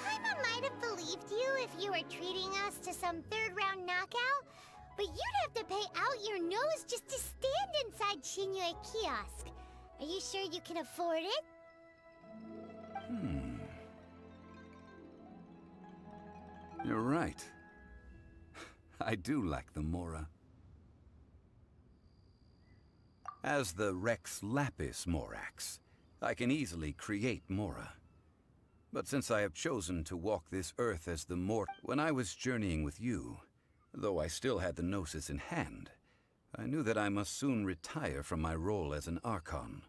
Paimon might have believed you if you were treating us to some third-round knockout, but you'd have to pay out your nose just to stand inside Shinya kiosk. Are you sure you can afford it? You're right. I do lack the Mora. As the Rex Lapis Morax, I can easily create Mora. But since I have chosen to walk this earth as the when I was journeying with you, though I still had the Gnosis in hand, I knew that I must soon retire from my role as an Archon.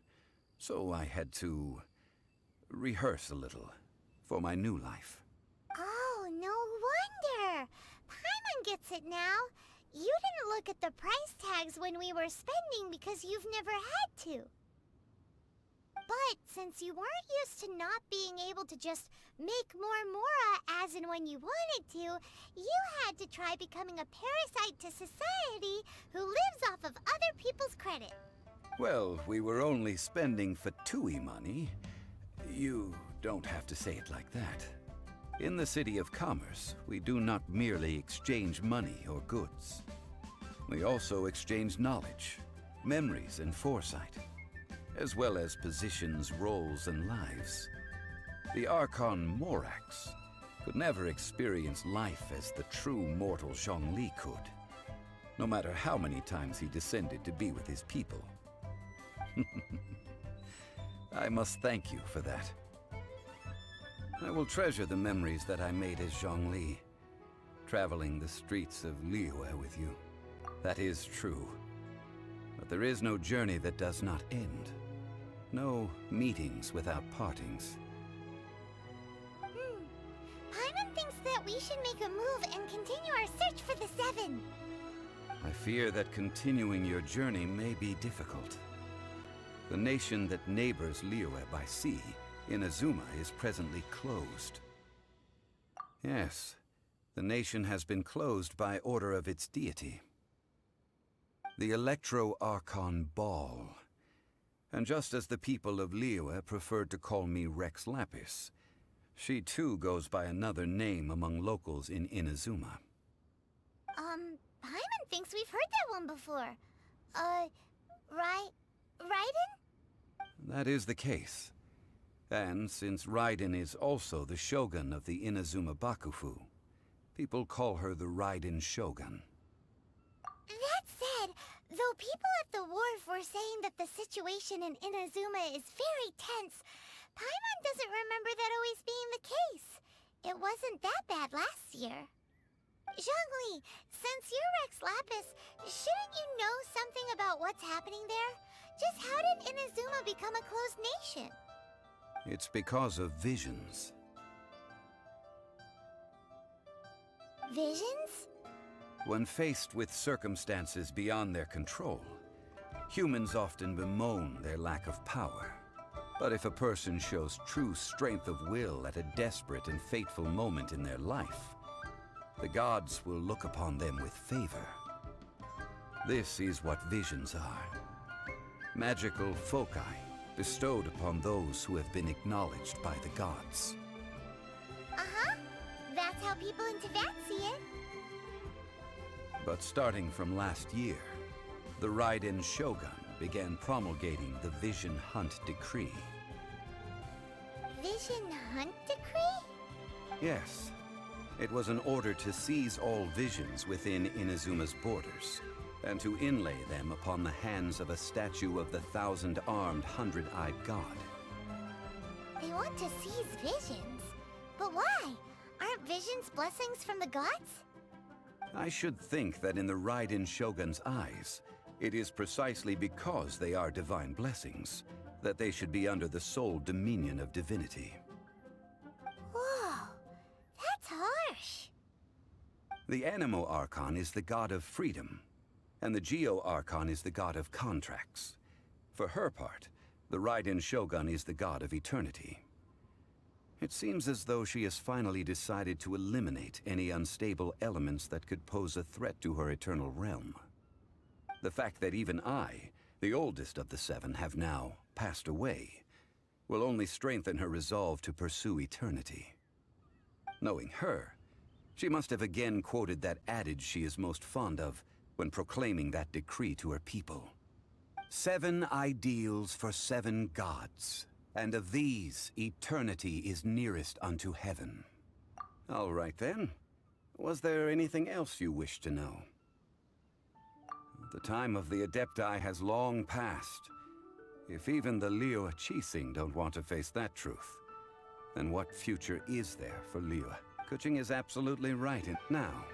So I had to rehearse a little for my new life. Oh, no wonder! Paimon gets it now. You didn't look at the price tags when we were spending because you've never had to. But since you weren't used to not being able to just make more Mora as and when you wanted to, you had to try becoming a parasite to society who lives off of other people's credit. Well, we were only spending Fatui money. You don't have to say it like that. In the City of Commerce, we do not merely exchange money or goods. We also exchange knowledge, memories, and foresight, as well as positions, roles, and lives. The Archon Morax could never experience life as the true mortal ZHONGLI could, no matter how many times he descended to be with his people. I must thank you for that. I will treasure the memories that I made as ZHONGLI, traveling the streets of Liyue with you. That is true. But there is no journey that does not end. No meetings without partings. Paimon thinks that we should make a move and continue our search for the Seven. I fear that continuing your journey may be difficult. The nation that neighbors Liyue by sea, Inazuma, is presently closed. Yes, the nation has been closed by order of its deity, the Electro-Archon Ball. And just as the people of Liyue preferred to call me Rex Lapis, she too goes by another name among locals in Inazuma. Paimon thinks we've heard that one before. Raiden? That is the case. And since Raiden is also the Shogun of the Inazuma Bakufu, people call her the Raiden Shogun. That said, though people at the wharf were saying that the situation in Inazuma is very tense, Paimon doesn't remember that always being the case. It wasn't that bad last year. Zhongli, since you're Rex Lapis, shouldn't you know something about what's happening there? Just how did Inazuma become a closed nation? It's because of visions. Visions? When faced with circumstances beyond their control, humans often bemoan their lack of power. But if a person shows true strength of will at a desperate and fateful moment in their life, the gods will look upon them with favor. This is what visions are. Magical foci bestowed upon those who have been acknowledged by the gods. Uh-huh. That's how people in Teyvat see it. But starting from last year, the Raiden Shogun began promulgating the Vision Hunt Decree. Vision Hunt Decree? Yes. It was an order to seize all visions within Inazuma's borders, and to inlay them upon the hands of a statue of the thousand-armed, hundred-eyed god. They want to seize visions. But why? Aren't visions blessings from the gods? I should think that in the Raiden Shogun's eyes, it is precisely because they are divine blessings that they should be under the sole dominion of divinity. Whoa, that's harsh. The Anemo Archon is the god of freedom, and the Geo Archon is the god of contracts. For her part, the Raiden Shogun is the god of eternity. It seems as though she has finally decided to eliminate any unstable elements that could pose a threat to her eternal realm. The fact that even I, the oldest of the seven, have now passed away, will only strengthen her resolve to pursue eternity. Knowing her, she must have again quoted that adage she is most fond of when proclaiming that decree to her people. 7 ideals for 7 gods, and of these, eternity is nearest unto heaven. All right then. Was there anything else you wished to know? The time of the Adepti has long passed. If even the Liyue Qixing don't want to face that truth, then what future is there for Liyue? Kuching is absolutely right. Now,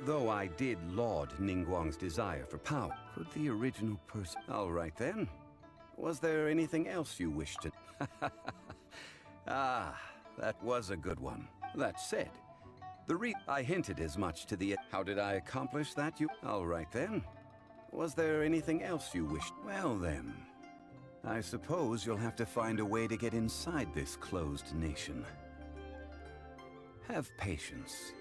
though I did laud Ningguang's desire for power, could the original person... All right then. Was there anything else you wished to... Ah, that was a good one. That said, I hinted as much to the... How did I accomplish that, you... All right then. Was there anything else you wished? Well then, I suppose you'll have to find a way to get inside this closed nation. Have patience.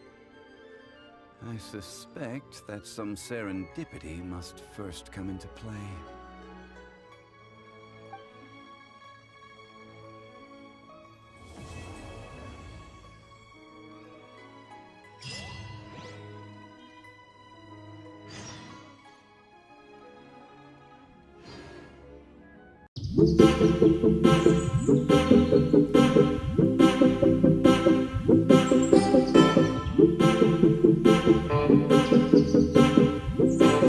I suspect that some serendipity must first come into play.